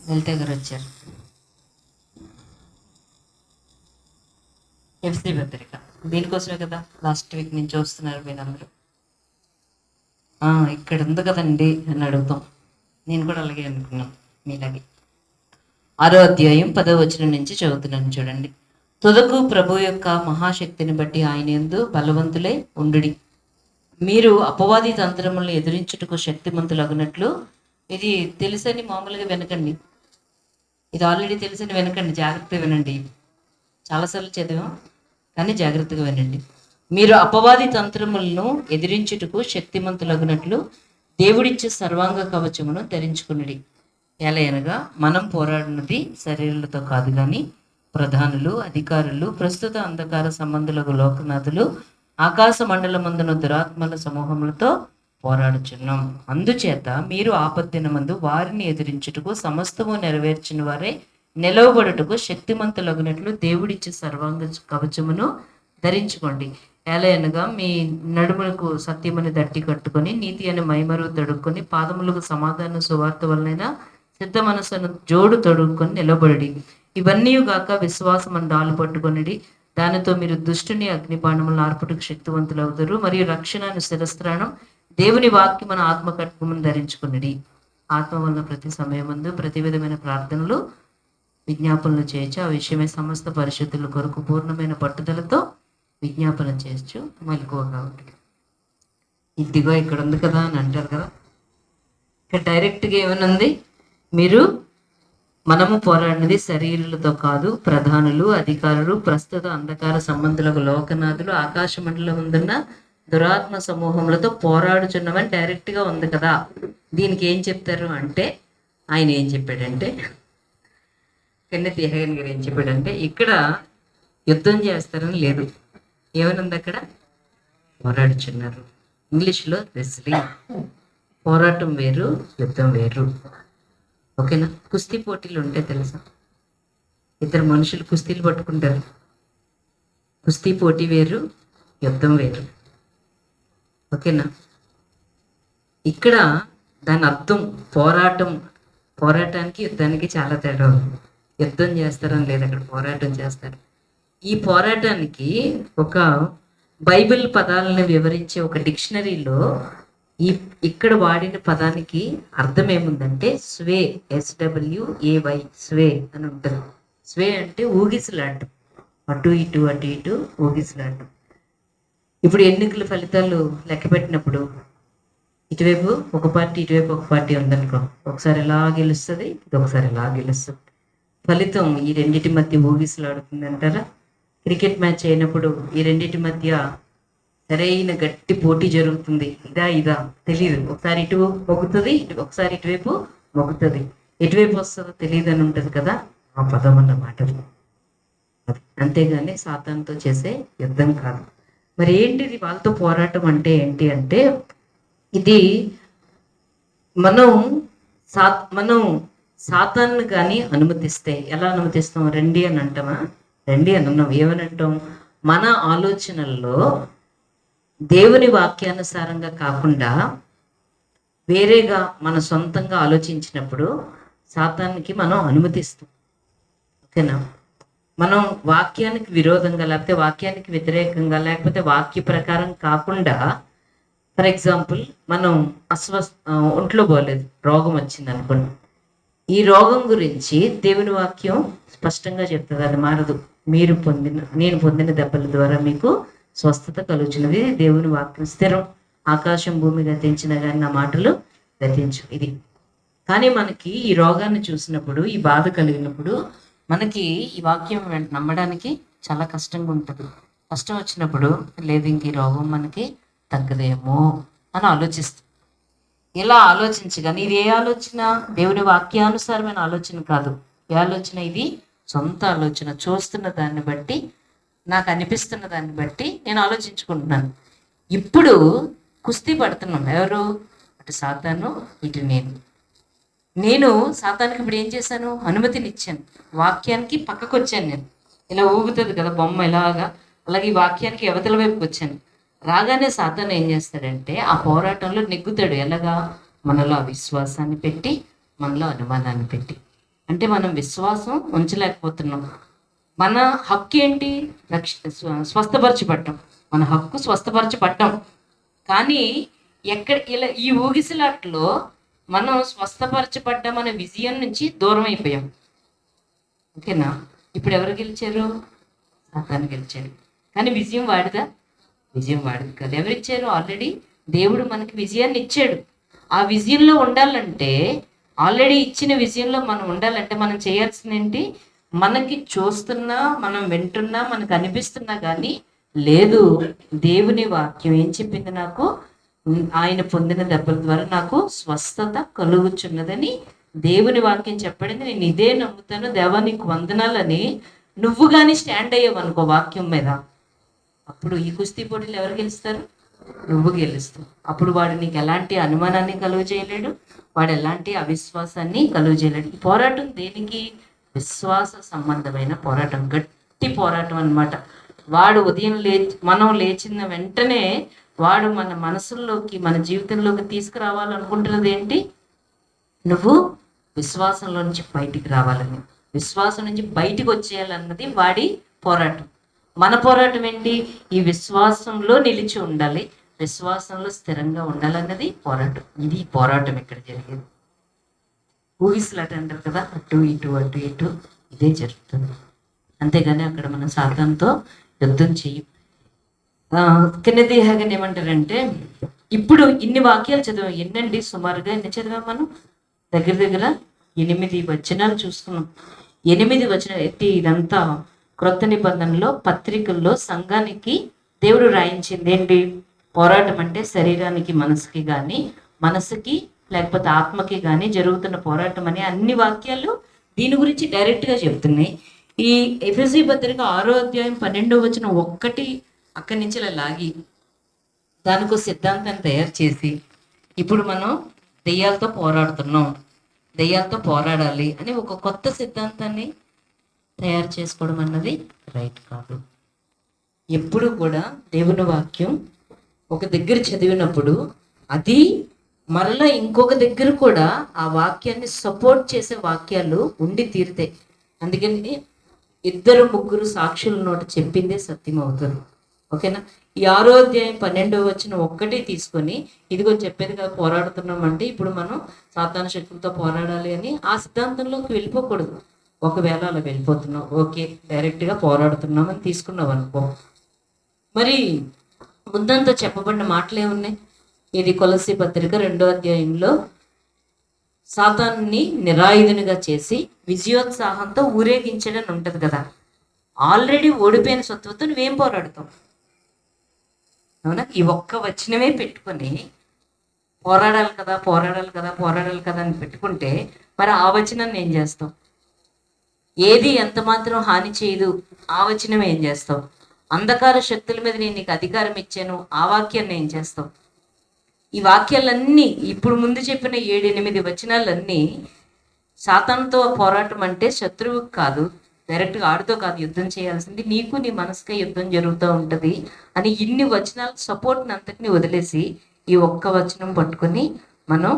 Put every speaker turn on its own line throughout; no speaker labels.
లలిత గారు వచ్చారు. ఎఫ్సి పత్రిక దీనికోసమే కదా లాస్ట్ వీక్ నుంచి వస్తున్నారు మీరందరూ. ఇక్కడ ఉంది కదండి అని అడుగుతాం. నేను కూడా అలాగే అనుకున్నాను మీలాగే. 6వ అధ్యాయం 10వ వచనం నుంచి చదువుతున్నాను చూడండి. తుదకు ప్రభు యొక్క మహాశక్తిని బట్టి ఆయన యందు బలవంతులై ఉండుడి. మీరు అపవాది తంత్రములను ఎదిరించుటకు శక్తిమంతులగునట్లు. ఇది తెలుసని మామూలుగా వినకండి, ఇది ఆల్రెడీ తెలుసని వినకండి, జాగ్రత్తగా వినండి. చాలాసార్లు చదివాం కానీ జాగ్రత్తగా వినండి. మీరు అపవాది తంత్రములను ఎదిరించుటకు శక్తిమంతులగునట్లు దేవుడిచ్చే సర్వాంగ కవచమును ధరించుకునుడి. ఎలయనగా మనం పోరాడినది శరీరాలతో కాదు కానీ ప్రధానులు, అధికారులు, ప్రస్తుత అంధకార సంబంధులకు లోకనాథులు, ఆకాశ మండలమందున దురాత్మల సమూహములతో పోరాడుచున్నాం. అందుచేత మీరు ఆపద్దినమందు వారిని ఎదిరించుటకు సమస్తము నెరవేర్చిన వారే నిలవబడుటకు శక్తిమంతులగునట్లు దేవుడిచ్చే సర్వాంగ కవచమును ధరించుకోండి. ఎలయనగా మీ నడుములకు సత్యమని దట్టి కట్టుకొని, నీతి అని మైమరు తొడుక్కొని, పాదములకు సమాధాన సువార్త వలన సిద్ధ మనసును జోడు తొడుక్కొని నిలబడి, ఇవన్నీ గాక విశ్వాసం అని డాలు పట్టుకొనిడి. దానితో మీరు దుష్టుని అగ్నిబాణములను ఆర్పుటకు శక్తివంతులు అవుతారు. మరియు రక్షణను శిరస్త్రాణం దేవుని వాక్యమున ఆత్మ కట్టుకుని ధరించుకునిడి. ఆత్మ వలన ప్రతి సమయమందు ప్రతి విధమైన ప్రార్థనలు విజ్ఞాపనలు చేయొచ్చు. ఆ విషయమే సమస్త పరిశుద్ధుల కొరకు పూర్ణమైన పట్టుదలతో విజ్ఞాపన చేయొచ్చు. మెలకువగా ఉంటుంది. ఇదిగో ఇక్కడ ఉంది కదా అని అంటారు కదా. ఇక్కడ డైరెక్ట్గా ఏమనుంది? మనము పోరాడినది శరీరులతో కాదు, ప్రధానులు, అధికారులు, ప్రస్తుత అంధకార సంబంధులకు లోకనాథులు, ఆకాశ మండలం ఉందన్న దురాత్మ సమూహములతో పోరాడుచున్నామని డైరెక్ట్గా ఉంది కదా. దీనికి ఏం చెప్తారు అంటే, ఆయన ఏం చెప్పాడంటే, కెన్నెత్ యెహగన్ గారు ఏం చెప్పాడంటే, ఇక్కడ యుద్ధం చేస్తారని లేదు, ఏమనుంది అక్కడ? పోరాడుచున్నారు. ఇంగ్లీష్లో రెస్లింగ్. పోరాటం వేరు, యుద్ధం వేరు. ఓకేనా? కుస్తీ పోటీలు ఉంటాయి తెలుసా? ఇద్దరు మనుషులు కుస్తీలు పట్టుకుంటారు. కుస్తీ పోటీ వేరు, యుద్ధం వేరు. ఓకేనా? ఇక్కడ దాని అర్థం పోరాటానికి యుద్ధానికి చాలా తేడా ఉంది. యుద్ధం చేస్తారని లేదు, అక్కడ పోరాటం చేస్తారు. ఈ పోరాటానికి ఒక బైబిల్ పదాలను వివరించే ఒక డిక్షనరీలో ఇక్కడ వాడిన పదానికి అర్థం ఏముందంటే స్వే, SWAY, స్వే అని ఉంటుంది. స్వే అంటే ఊగిసలాడటం, అటు ఇటు అటు ఇటు ఊగిసలాడటం. ఇప్పుడు ఎన్నికల ఫలితాలు లెక్క పెట్టినప్పుడు ఇటువైపు ఒక పార్టీ, ఇటువైపు ఒక పార్టీ ఉందనుకో, ఒకసారి ఎలా గెలుస్తుంది, ఇది ఒకసారి ఎలా గెలుస్తుంది. ఫలితం ఈ రెండింటి మధ్య ఊగిసలాడుతుంది అంటారా? క్రికెట్ మ్యాచ్ అయినప్పుడు ఈ రెండింటి మధ్య సరైన గట్టి పోటీ జరుగుతుంది. ఇదా తెలియదు. ఒకసారి ఇటు మొగ్గుతుంది, ఒకసారి ఇటువైపు మొగ్గుతుంది. ఎటువైపు వస్తుందో తెలియదు అని ఉంటుంది కదా, ఆ పదం అన్న మాటలు. అంతేగాని సాతానుతో చేసే యుద్ధం కాదు. మరి ఏంటిది వాళ్ళతో పోరాటం అంటే ఏంటి అంటే, ఇది మనం సాతాన్ని కానీ అనుమతిస్తే, ఎలా అనుమతిస్తాం? రండి అని అంటామా? రండి అని అన్నాం. ఏమని అంటాం? మన ఆలోచనల్లో దేవుని వాక్యానుసారంగా కాకుండా వేరేగా మన సొంతంగా ఆలోచించినప్పుడు సాతానికి మనం అనుమతిస్తాం. ఓకేనా? మనం వాక్యానికి విరోధంగా, లేకపోతే వాక్యానికి వ్యతిరేకంగా, లేకపోతే వాక్య ప్రకారం కాకుండా, ఫర్ ఎగ్జాంపుల్ మనం ఒంట్లో పోలేదు, రోగం వచ్చింది అనుకోండి. ఈ రోగం గురించి దేవుని వాక్యం స్పష్టంగా చెప్తుంది, అది మారదు. నేను పొందిన దెబ్బల ద్వారా మీకు స్వస్థత కలుగుచున్నది. దేవుని వాక్యం స్థిరం. ఆకాశం భూమి గతించిన కానీ నా మాటలు గతించు. ఇది కానీ మనకి ఈ రోగాన్ని చూసినప్పుడు, ఈ బాధ కలిగినప్పుడు మనకి ఈ వాక్యం నమ్మడానికి చాలా కష్టంగా ఉంటుంది. కష్టం వచ్చినప్పుడు లేదు, ఇంక ఈ రోగం మనకి తగ్గదేమో అని ఆలోచిస్తాం. ఇలా ఆలోచించగానే ఇది ఏ ఆలోచన? దేవుని వాక్యానుసారమైన ఆలోచన కాదు. ఏ ఆలోచన? ఇది సొంత ఆలోచన. చూస్తున్న దాన్ని బట్టి, నాకు అనిపిస్తున్న దాన్ని బట్టి నేను ఆలోచించుకుంటున్నాను. ఇప్పుడు కుస్తీ పడుతున్నాం. ఎవరు? అటు సాతాను, ఇటు నేను సాతానికి ఇప్పుడు ఏం చేశాను? అనుమతినిచ్చాను. వాక్యానికి పక్కకు వచ్చాను. నేను ఇలా ఊగుతుంది కదా బొమ్మ ఇలాగా, అలాగే ఈ వాక్యానికి అవతల వైపుకి వచ్చాను. రాగానే సాతాను ఏం చేస్తాడంటే ఆ పోరాటంలో నెగ్గుతాడు. ఎలాగా? మనలో అవిశ్వాసాన్ని పెట్టి, మనలో అనుమానాన్ని పెట్టి. అంటే మనం విశ్వాసం ఉంచలేకపోతున్నాం. మన హక్కు ఏంటి? స్వస్థపరచబడ్డం. మన హక్కు స్వస్థపరచబడ్డం. కానీ ఇలా ఈ ఊగిసలాట్లో మనం స్వస్థపరచబడ్డం అనే విజయం నుంచి దూరం అయిపోయాం. ఓకేనా? ఇప్పుడు ఎవరు గెలిచారు? సాతాను గెలిచాడు. కానీ విజయం వాడిదా? విజయం వాడిది కాదు. ఎవరిచ్చారు? ఆల్రెడీ దేవుడు మనకి విజయాన్ని ఇచ్చాడు. ఆ విజయంలో ఉండాలంటే, ఆల్రెడీ ఇచ్చిన విజయంలో మనం ఉండాలంటే మనం చేయాల్సింది ఏంటి? మనకి చూస్తున్నా, మనం వింటున్నా, మనకు అనిపిస్తున్నా కానీ లేదు, దేవుని వాక్యం ఏం చెప్పింది? నాకు ఆయన పొందిన దెబ్బల ద్వారా నాకు స్వస్థత కలుగుచున్నదని దేవుని వాక్యం చెప్పడింది. నేను ఇదే నమ్ముతాను. దేవా నీకు వందనాలని నువ్వు కానీ స్టాండ్ అయ్యావు అనుకో వాక్యం మీద, అప్పుడు ఈ కుస్తీ పోటీలు ఎవరు గెలుస్తారు? నువ్వు గెలుస్తావు. అప్పుడు వాడు నీకు ఎలాంటి అనుమానాన్ని కలుగు చేయలేడు, వాడు ఎలాంటి అవిశ్వాసాన్ని కలుగు చేయలేడు. ఈ పోరాటం దేనికి? విశ్వాస సంబంధమైన పోరాటం, గట్టి పోరాటం అన్నమాట. వాడు ఉదయం మనం లేచిన వెంటనే వాడు మన మనసుల్లోకి, మన జీవితంలోకి తీసుకురావాలనుకుంటున్నది ఏంటి? నువ్వు విశ్వాసంలో నుంచి బయటికి రావాలని, విశ్వాసం నుంచి బయటికి వచ్చేయాలన్నది వాడి పోరాటం. మన పోరాటం ఏంటి? ఈ విశ్వాసంలో నిలిచి ఉండాలి, విశ్వాసంలో స్థిరంగా ఉండాలన్నది పోరాటం. ఇది పోరాటం ఇక్కడ జరిగేది. ఊగిసలాట అంటారు కదా, అటు ఇటు అటు ఇటు, ఇదే జరుగుతుంది. అంతేగాని అక్కడ మనం సాతానుతో యుద్ధం చెయ్యం. కెన్నెతీ హాగన్ ఏమంటారంటే, ఇప్పుడు ఇన్ని వాక్యాలు చదివాం. ఎన్నండి? సుమారుగా ఎన్ని చదివాం మనం? దగ్గర దగ్గర 8 వచనాలు చూసుకున్నాం. 8 వచనాలు ఎత్తి ఇదంతా క్రొత్త నిబంధనలో పత్రికల్లో సంఘానికి దేవుడు రాయించింది ఏంటి? పోరాటం అంటే శరీరానికి, మనసుకి కానీ, మనసుకి లేకపోతే ఆత్మకి కానీ జరుగుతున్న పోరాటం అని అన్ని వాక్యాలు దీని గురించి డైరెక్ట్గా చెప్తున్నాయి. ఈ ఎఫెసీ పత్రిక 6వ అధ్యాయం 12వ వచనం ఒక్కటి అక్కడి నుంచి ఇలా లాగి దానికి ఒక సిద్ధాంతాన్ని తయారు చేసి, ఇప్పుడు మనం దెయ్యాలతో పోరాడుతున్నాం, దెయ్యాలతో పోరాడాలి అని ఒక కొత్త సిద్ధాంతాన్ని తయారు చేసుకోవడం అన్నది రైట్ కాదు. ఎప్పుడు కూడా దేవుని వాక్యం ఒక దగ్గర చదివినప్పుడు అది మరలా ఇంకొక దగ్గర కూడా ఆ వాక్యాన్ని సపోర్ట్ చేసే వాక్యాలు ఉండి తీరుతాయి. అందుకని 2-3 సాక్షుల నోట చెప్పిందే సత్యం అవుతుంది. ఓకేనా? ఈ 6వ అధ్యాయం 12వ వచనం ఒక్కటే తీసుకొని, ఇదిగో చెప్పేది కదా పోరాడుతున్నాం అంటే ఇప్పుడు మనం సాతాను శక్తులతో పోరాడాలి అని ఆ సిద్ధాంతంలోకి వెళ్ళిపోకూడదు. ఒకవేళ అలా వెళ్ళిపోతున్నాం, ఓకే, డైరెక్ట్గా పోరాడుతున్నాం అని తీసుకున్నాం అనుకో, మరి ముందంతా చెప్పబడిన మాటలు ఏమున్నాయి? ఇది కొలస్సీ పత్రిక 2వ అధ్యాయంలో సాతాన్ని నిరాయుధునిగా చేసి విజయోత్సాహంతో ఊరేగించడని ఉంటుంది కదా. ఆల్రెడీ ఓడిపోయిన సత్వతో నువ్వేం పోరాడుతావు? అవునా? ఈ ఒక్క వచనమే పెట్టుకొని పోరాడాలి కదా, పోరాడాలి కదా, పోరాడాలి కదా అని పెట్టుకుంటే మరి ఆ వచనాన్ని ఏం చేస్తావు? ఏది ఎంత మాత్రం హాని చేయదు ఆ వచనం ఏం చేస్తావు? అంధకార శక్తుల మీద నేను నీకు అధికారం ఇచ్చాను ఆ వాక్యాన్ని ఏం చేస్తావు? ఈ వాక్యాలన్నీ ఇప్పుడు ముందు చెప్పిన 7-8 వచనాలన్నీ సాతానుతో పోరాటం అంటే శత్రువు కాదు, డైరెక్ట్గా ఆడితో కాదు యుద్ధం చేయాల్సింది, నీకు నీ మనసుకే యుద్ధం జరుగుతూ ఉంటుంది అని ఇన్ని వచనాల సపోర్ట్ని అంతటిని వదిలేసి ఈ ఒక్క వచనం పట్టుకొని మనం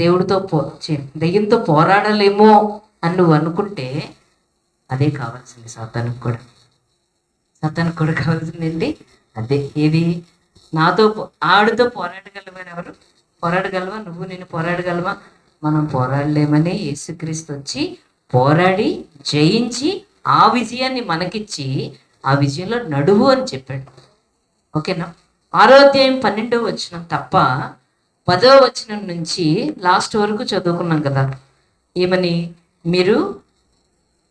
దేవుడితో దెయ్యంతో పోరాడలేమో అని నువ్వు అనుకుంటే అదే కావాల్సింది సాతానుకు కూడా. సాతానుకు కూడా కావాల్సింది ఏంటి? అదే. ఏది? నాతో ఆడితో పోరాడగలవా? ఎవరు పోరాడగలవా? నువ్వు నేను పోరాడగలవా? మనం పోరాడలేమని యేసుక్రీస్తు వచ్చి పోరాడి జయించి ఆ విజయాన్ని మనకిచ్చి ఆ విజయంలో నడువు అని చెప్పాడు. ఓకేనా? 6వ అధ్యాయం 12వ వచనం తప్ప 10వ వచనం నుంచి లాస్ట్ వరకు చదువుకున్నాం కదా. ఏమని? మీరు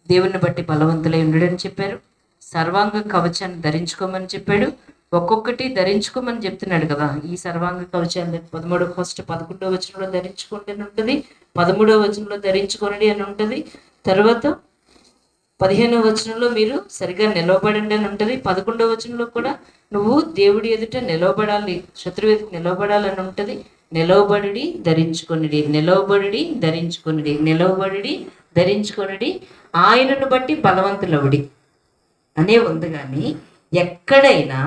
దేవుని బట్టి బలవంతులై ఉండడని చెప్పారు, సర్వాంగ కవచాన్ని ధరించుకోమని చెప్పాడు. ఒక్కొక్కటి ధరించుకోమని చెప్తున్నాడు కదా. ఈ సర్వాంగ కవచాన్ని 11వ వచనంలో ధరించుకోండి అని ఉంటుంది, 13వ వచనంలో ధరించుకోండి అని ఉంటుంది, తర్వాత 15వ వచనంలో మీరు సరిగా నిలవబడండి అని ఉంటుంది, 11వ వచనంలో కూడా నువ్వు దేవుడి ఎదుట నిలవబడాలి, శత్రువు ఎదుట నిలవబడాలని ఉంటుంది. నిలవబడి ధరించుకొనిడి, నిలవబడి ధరించుకొనిడి, నిలవబడి ధరించుకొనిడి, ఆయనను బట్టి బలవంతులవుడి అనే ఉంది. కానీ ఎక్కడైనా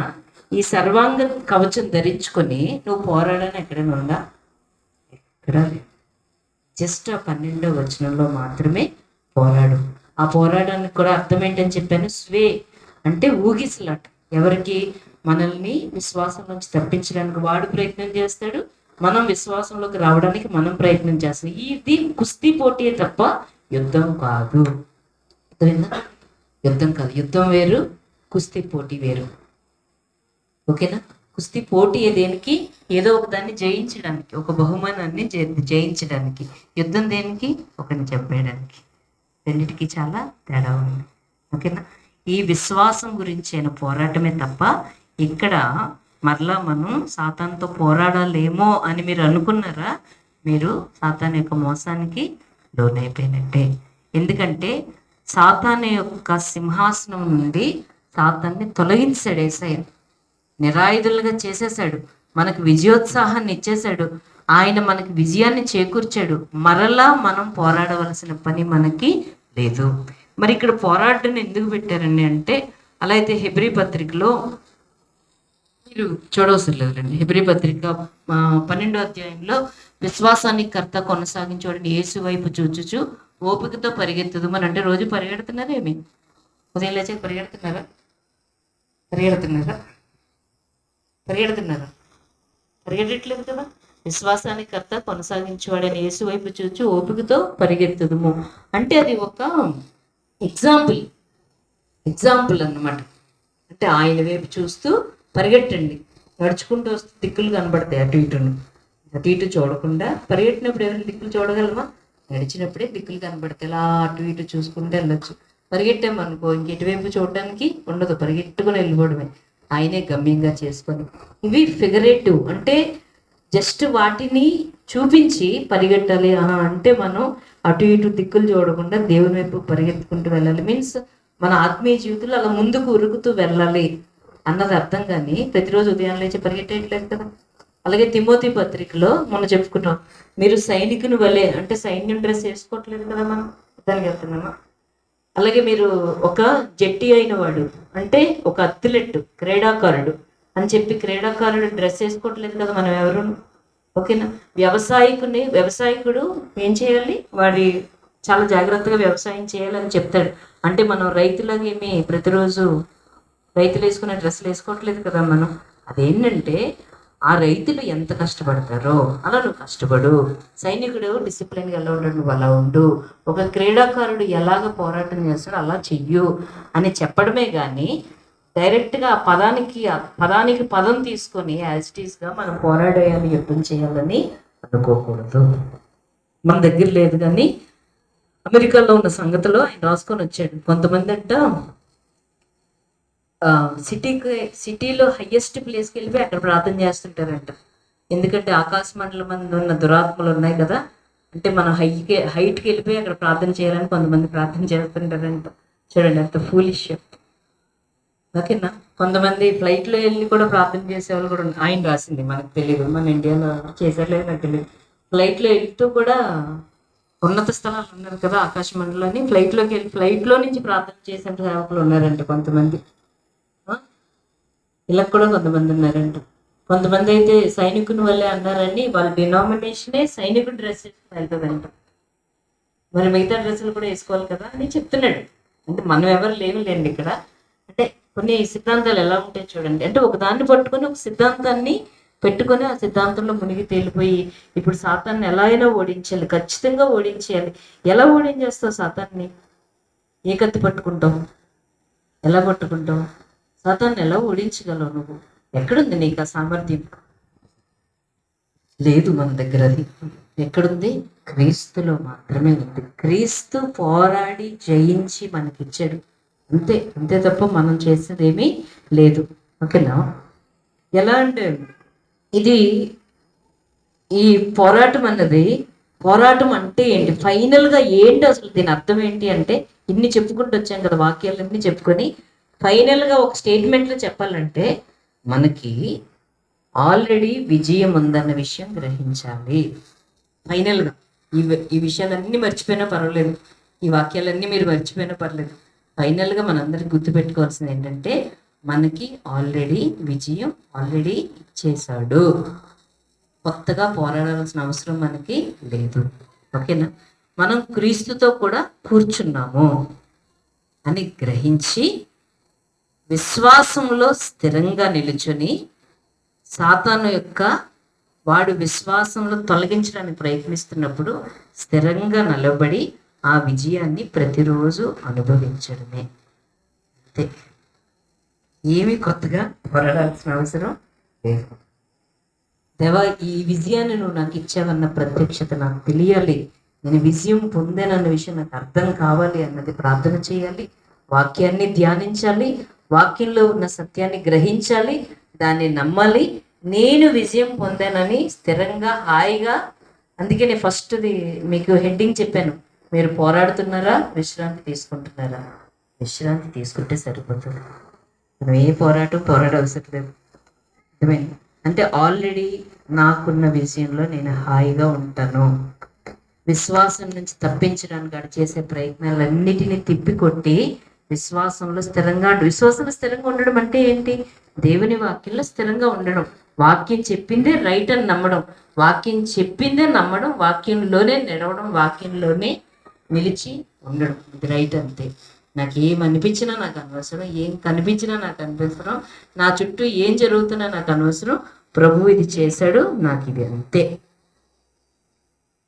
ఈ సర్వాంగ కవచం ధరించుకొని నువ్వు పోరాడని ఎక్కడైనా ఉందా? ఎక్కడ లేదు. జస్ట్ ఆ 12వ వచనంలో మాత్రమే పోరాడు. ఆ పోరాటానికి కూడా అర్థం ఏంటని చెప్పాను, స్వే అంటే ఊగిసలాట. ఎవరికి? మనల్ని విశ్వాసం నుంచి తప్పించడానికి వాడు ప్రయత్నం చేస్తాడు, మనం విశ్వాసంలోకి రావడానికి మనం ప్రయత్నం చేస్తాం. ఇది కుస్తీ పోటీ తప్ప యుద్ధం కాదు. అర్థమైందా? యుద్ధం కాదు. యుద్ధం వేరు, కుస్తీ పోటీ వేరు. ఓకేనా? కుస్తీ పోటీ దేనికి? ఏదో ఒక దాన్ని జయించడానికి, ఒక బహుమానాన్ని జయించడానికి. యుద్ధం దేనికి? ఒకరిని చంపేయడానికి. రెండిటికి చాలా తేడా ఉంది. ఓకేనా? ఈ విశ్వాసం గురించి అయిన పోరాటమే తప్ప ఇక్కడ మరలా మనం సాతానుతో పోరాడాలేమో అని మీరు అనుకున్నారా? మీరు సాతాను యొక్క మోసానికి లోనైపోయినట్టే. ఎందుకంటే సాతాను యొక్క సింహాసనం నుండి సాతాన్ని తొలగించాడు యేసయ్య. నిరాయుధులుగా చేసేసాడు, మనకు విజయోత్సాహాన్ని ఇచ్చేశాడు, ఆయన మనకి విజయాన్ని చేకూర్చాడు. మరలా మనం పోరాడవలసిన పని మనకి లేదు. మరి ఇక్కడ పోరాటాన్ని ఎందుకు పెట్టారండి అంటే, అలా అయితే హెబ్రీ పత్రికలో మీరు చూడవలసిన లేదండి. హెబ్రీ పత్రిక 12వ అధ్యాయంలో విశ్వాసానికి కర్త కొనసాగించోడని యేసు వైపు చూచుచు ఓపికతో పరిగెత్తుదు. మన అంటే రోజు పరిగెడుతున్నారేమి? ఉదయం లేచాక పరిగెడుతున్నారా? పరిగెట్టట్లేదు కదా. విశ్వాసానికి కర్త కొనసాగించేవాడని యేసు వైపు చూచి ఓపికతో పరిగెత్తుదుము అంటే అది ఒక ఎగ్జాంపుల్ అన్నమాట. అంటే ఆయన వైపు చూస్తూ పరిగెట్టండి. నడుచుకుంటూ వస్తే దిక్కులు కనబడతాయి అటు ఇటు చూడకుండా. పరిగెట్టినప్పుడు ఎవరైనా దిక్కులు చూడగలమా? నడిచినప్పుడే దిక్కులు కనబడతాయి. ఇలా అటు ఇటు చూసుకుంటూ వెళ్ళొచ్చు. పరిగెట్టామనుకో ఇంక ఎటువైపు చూడడానికి ఉండదు, పరిగెట్టుకుని వెళ్ళిపోవడమే, ఆయనే గమ్యంగా చేసుకొని. ఇవి ఫిగరేటివ్ అంటే జస్ట్ వాటిని చూపించి పరిగెట్టాలి అంటే మనం అటు ఇటు దిక్కులు చూడకుండా దేవుని వైపు పరిగెత్తుకుంటూ వెళ్ళాలి. మీన్స్ మన ఆత్మీయ జీవితంలో అలా ముందుకు ఉరుకుతూ వెళ్ళాలి అన్నది అర్థం. కానీ ప్రతిరోజు ఉదయం లేచి పరిగెట్టేయట్లేదు కదా. అలాగే తిమోతి పత్రికలో మొన్న చెప్పుకున్నాం, మీరు సైనికుని వలె అంటే సైన్యం డ్రెస్ వేసుకోవట్లేదు కదా మనం, దానికి వెళ్తున్నామా? అలాగే మీరు ఒక జట్టి అయిన వాడు అంటే ఒక అథ్లెట్, క్రీడాకారుడు అని చెప్పి క్రీడాకారుడు డ్రెస్ వేసుకోవట్లేదు కదా మనం ఎవరు. ఓకేనా? వ్యవసాయకుడు ఏం చేయాలి? వాడి చాలా జాగ్రత్తగా వ్యవసాయం చేయాలని చెప్తాడు. అంటే మనం రైతులాగా ఏమి ప్రతిరోజు రైతులు వేసుకునే డ్రెస్సులు వేసుకోవట్లేదు కదా మనం. అదేంటంటే ఆ రైతులు ఎంత కష్టపడతారో అలా నువ్వు కష్టపడు. సైనికుడు డిసిప్లిన్గా ఎలా ఉండడు, నువ్వు అలా ఉండు. ఒక క్రీడాకారుడు ఎలాగ పోరాటం చేస్తాడో అలా చెయ్యు అని చెప్పడమే కానీ డైరెక్ట్గా ఆ పదానికి పదం తీసుకొని యాజిటీస్గా మనం పోరాడేయాలి, యుద్ధం చేయాలని అనుకోకూడదు. మన దగ్గర లేదు. కానీ అమెరికాలో ఉన్న సంగతిలో ఆయన రాసుకొని వచ్చాడు. కొంతమంది అంట సిటీలో హయ్యెస్ట్ ప్లేస్కి వెళ్ళిపోయి అక్కడ ప్రార్థన చేస్తుంటారంట. ఎందుకంటే ఆకాశ మండలం మంది ఉన్న దురాత్మలు ఉన్నాయి కదా, అంటే మనం హైట్కి వెళ్ళిపోయి అక్కడ ప్రార్థన చేయాలని కొంతమంది ప్రార్థన చేస్తుంటారంట. చూడండి ఎంత ఫూలిష్. ఓకేనా? కొంతమంది ఫ్లైట్లో వెళ్ళి కూడా ప్రార్థన చేసేవాళ్ళు కూడా ఆయన రాసింది, మనకు తెలియదు, మన ఇండియాలో చేసేట్లేదు నాకు తెలియదు. ఫ్లైట్లో వెళ్తూ కూడా ఉన్నత స్థలాలు ఉన్నారు కదా ఆకాశ మండలాన్ని, ఫ్లైట్లో నుంచి ప్రార్థన చేసే సేవకులు ఉన్నారంట కొంతమంది. ఇలా కూడా కొంతమంది ఉన్నారంట. కొంతమంది అయితే సైనికుని వల్లే అన్నారని వాళ్ళ డినామినేషనే సైనికుడు డ్రెస్ వెళ్తుందంట. మరి మిగతా డ్రెస్సులు కూడా వేసుకోవాలి కదా అని చెప్తున్నాడు. అంటే మనం ఎవరు లేవులేండి ఇక్కడ. అంటే కొన్ని సిద్ధాంతాలు ఎలా ఉంటాయి చూడండి. అంటే ఒక దాన్ని పట్టుకొని ఒక సిద్ధాంతాన్ని పెట్టుకొని ఆ సిద్ధాంతంలో మునిగి తేలిపోయి ఇప్పుడు సాతాన్ని ఎలా అయినా ఓడించాలి, ఖచ్చితంగా ఓడించేయాలి. ఎలా ఓడించేస్తావు సాతాన్ని? ఏ కత్తి పట్టుకుంటావు? ఎలా పట్టుకుంటావు? సాతాన్ని ఎలా ఓడించగలవు నువ్వు? ఎక్కడుంది నీకు ఆ సామర్థ్యం? లేదు మన దగ్గర. అది ఎక్కడుంది? క్రీస్తులో మాత్రమే ఉంది. క్రీస్తు పోరాడి జయించి మనకిచ్చాడు. అంతే తప్ప మనం చేసేదేమీ లేదు. ఓకేనా? ఎలా అంటే ఇది ఈ పోరాటం అంటే ఏంటి? ఫైనల్గా ఏంటి అసలు దీని అర్థం ఏంటి అంటే, ఇన్ని చెప్పుకుంటూ వచ్చాం కదా, వాక్యాలన్నీ చెప్పుకొని ఫైనల్గా ఒక స్టేట్మెంట్లో చెప్పాలంటే మనకి ఆల్రెడీ విజయం ఉందన్న విషయం గ్రహించాలి. ఫైనల్గా ఈ విషయాలన్నీ మర్చిపోయినా పర్వాలేదు, ఈ వాక్యాలన్నీ మీరు మర్చిపోయినా పర్లేదు. ఫైనల్గా మనందరికి గుర్తుపెట్టుకోవాల్సింది ఏంటంటే మనకి ఆల్రెడీ విజయం ఇచ్చేశాడు. కొత్తగా పోరాడాల్సిన అవసరం మనకి లేదు. ఓకేనా? మనం క్రీస్తుతో కూడా కూర్చున్నాము అని గ్రహించి విశ్వాసంలో స్థిరంగా నిలుచుని సాతాను యొక్క వాడు విశ్వాసంలో తొలగించడానికి ప్రయత్నిస్తున్నప్పుడు స్థిరంగా నిలబడి ఆ విజయాన్ని ప్రతిరోజు అనుభవించడమే. అంతే, ఏమి కొత్తగా పోరాడాల్సిన అవసరం లేదు. దేవా, ఈ విజయాన్ని నువ్వు నాకు ఇచ్చావన్న ప్రత్యక్షత నాకు తెలియాలి, నేను విజయం పొందానన్న విషయం నాకు అర్థం కావాలి అన్నది ప్రార్థన చేయాలి, వాక్యాన్ని ధ్యానించాలి, వాక్యంలో ఉన్న సత్యాన్ని గ్రహించాలి, దాన్ని నమ్మాలి. నేను విజయం పొందానని స్థిరంగా హాయిగా. అందుకే నేను ఫస్ట్ది మీకు హెడ్డింగ్ చెప్పాను, మీరు పోరాడుతున్నారా విశ్రాంతి తీసుకుంటున్నారా? విశ్రాంతి తీసుకుంటే సరిపోతుంది, మనం ఏ పోరాడవసరం లేదు. అర్థమైంది? అంటే ఆల్రెడీ నాకున్న విషయంలో నేను హాయిగా ఉంటాను. విశ్వాసం నుంచి తప్పించడానికి అడు చేసే ప్రయత్నాలన్నిటినీ తిప్పికొట్టి విశ్వాసంలో స్థిరంగా ఉండడం అంటే ఏంటి? దేవుని వాక్యంలో స్థిరంగా ఉండడం, వాక్యం చెప్పిందే రైట్ అని నమ్మడం, వాక్యం చెప్పిందే నమ్మడం, వాక్యంలోనే నడవడం, వాక్యంలోనే నిలిచి ఉండడం. ఇది రైట్. అంతే. నాకు ఏం అనిపించినా నాకు అనవసరం, ఏం కనిపించినా నాకు అనిపించడం, నా చుట్టూ ఏం జరుగుతున్నా నాకు అనవసరం, ప్రభు ఇది చేశాడు, నాకు ఇది అంతే.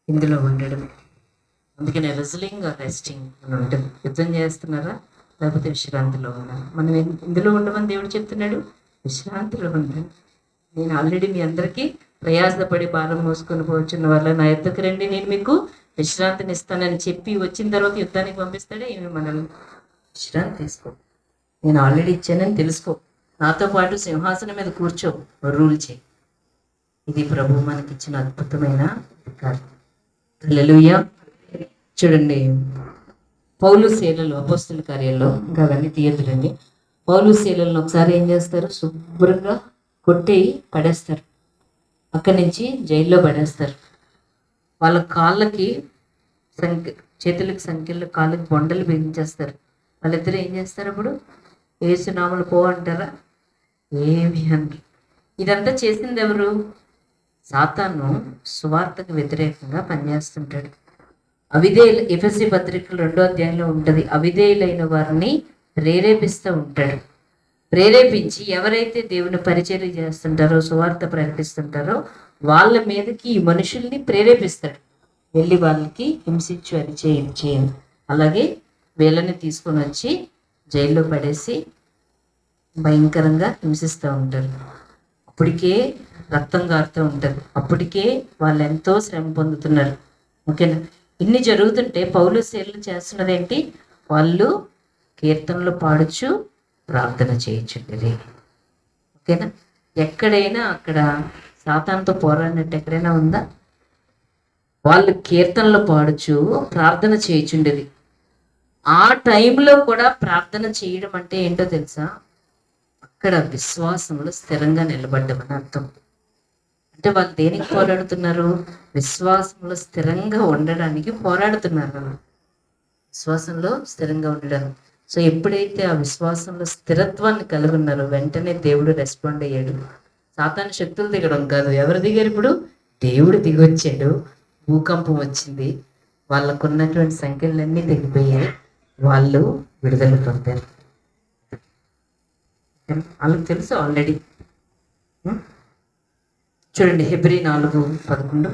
ఇందులో ఉండడం. అందుకనే రెజ్లింగ్ రెస్టింగ్ అని ఉంటుంది. యుద్ధం చేస్తున్నారా లేకపోతే విశ్రాంతిలో ఉన్నారా? మనం ఇందులో ఉండమని దేవుడు చెప్తున్నాడు, విశ్రాంతిలో ఉండండి. నేను ఆల్రెడీ మీ అందరికీ ప్రయాసపడి భారం మోసుకొని పోవచ్చున్న వల్ల నా ఎద్దకు రండి, నేను మీకు విశ్రాంతిని ఇస్తానని చెప్పి వచ్చిన తర్వాత యుద్ధానికి పంపిస్తాడే ఏమి? మనల్ని విశ్రాంతి తీసుకో, నేను ఆల్రెడీ ఇచ్చానని తెలుసుకో, నాతో పాటు సింహాసనం మీద కూర్చో, రూల్ చేయి. ఇది ప్రభు మనకిచ్చిన అద్భుతమైన అధికారం. హల్లెలూయా. చూడండి, పౌలు శీలలు అపోస్తుల కార్యాల్లో, ఇంకా అవన్నీ తీయదులండి. పౌలు శీలలను ఒకసారి ఏం చేస్తారు, శుభ్రంగా కొట్టి పడేస్తారు, అక్కడి నుంచి జైల్లో పడేస్తారు. వాళ్ళ కాళ్ళకి చేతులకి సంఖ్యలు, కాళ్ళకి బొండలు బిగించేస్తారు. వాళ్ళిద్దరు ఏం చేస్తారు? అప్పుడు ఏసునామలు పో అంటారా? ఏమి అనరు. ఇదంతా చేసింది ఎవరు? సాతాను సువార్తకు వ్యతిరేకంగా పనిచేస్తుంటాడు. అవిధేయులు, ఎఫెసీ పత్రికలు 2వ అధ్యాయంలో ఉంటుంది, అవిధేయులైన వారిని ప్రేరేపిస్తూ ఉంటాడు. ప్రేరేపించి ఎవరైతే దేవుని పరిచర్య చేస్తుంటారో, సువార్త ప్రకటిస్తుంటారో వాళ్ళ మీదకి ఈ మనుషుల్ని ప్రేరేపిస్తాడు. వెళ్ళి వాళ్ళకి హింసించు, అది చేయండి. అలాగే వీళ్ళని తీసుకొని వచ్చి జైల్లో పడేసి భయంకరంగా హింసిస్తూ ఉంటారు. అప్పటికే రక్తం కారుతూ ఉంటుంది, అప్పటికే వాళ్ళు ఎంతో శ్రమ పొందుతున్నారు. ఓకేనా? ఇన్ని జరుగుతుంటే పౌలు శీలలు చేస్తున్నది ఏంటి? వాళ్ళు కీర్తనలు పాడచ్చు, ప్రార్థన చేయొచ్చు. ఓకేనా? ఎక్కడైనా అక్కడ సాతానుతో పోరాడినట్టు ఎక్కడైనా ఉందా? వాళ్ళు కీర్తనలు పాడచ్చు, ప్రార్థన చేయొచ్చుండేది. ఆ టైంలో కూడా ప్రార్థన చేయడం అంటే ఏంటో తెలుసా? అక్కడ విశ్వాసంలో స్థిరంగా నిలబడ్డమని అర్థం. అంటే వాళ్ళు దేనికి పోరాడుతున్నారు? విశ్వాసంలో స్థిరంగా ఉండడానికి పోరాడుతున్నారు. విశ్వాసంలో స్థిరంగా ఉండడానికి. సో ఎప్పుడైతే ఆ విశ్వాసంలో స్థిరత్వాన్ని కలిగి ఉన్నారో వెంటనే దేవుడు రెస్పాండ్ అయ్యాడు. సాతాను శక్తులు దిగడం కాదు, ఎవరు దిగారు? ఇప్పుడు దేవుడు దిగొచ్చాడు, భూకంపం వచ్చింది, వాళ్ళకున్నటువంటి సంఖ్యలన్నీ తెగిపోయాయి, వాళ్ళు విడుదల పొందారు. వాళ్ళకి తెలుసు ఆల్రెడీ. చూడండి, హెబ్రీ 4:11.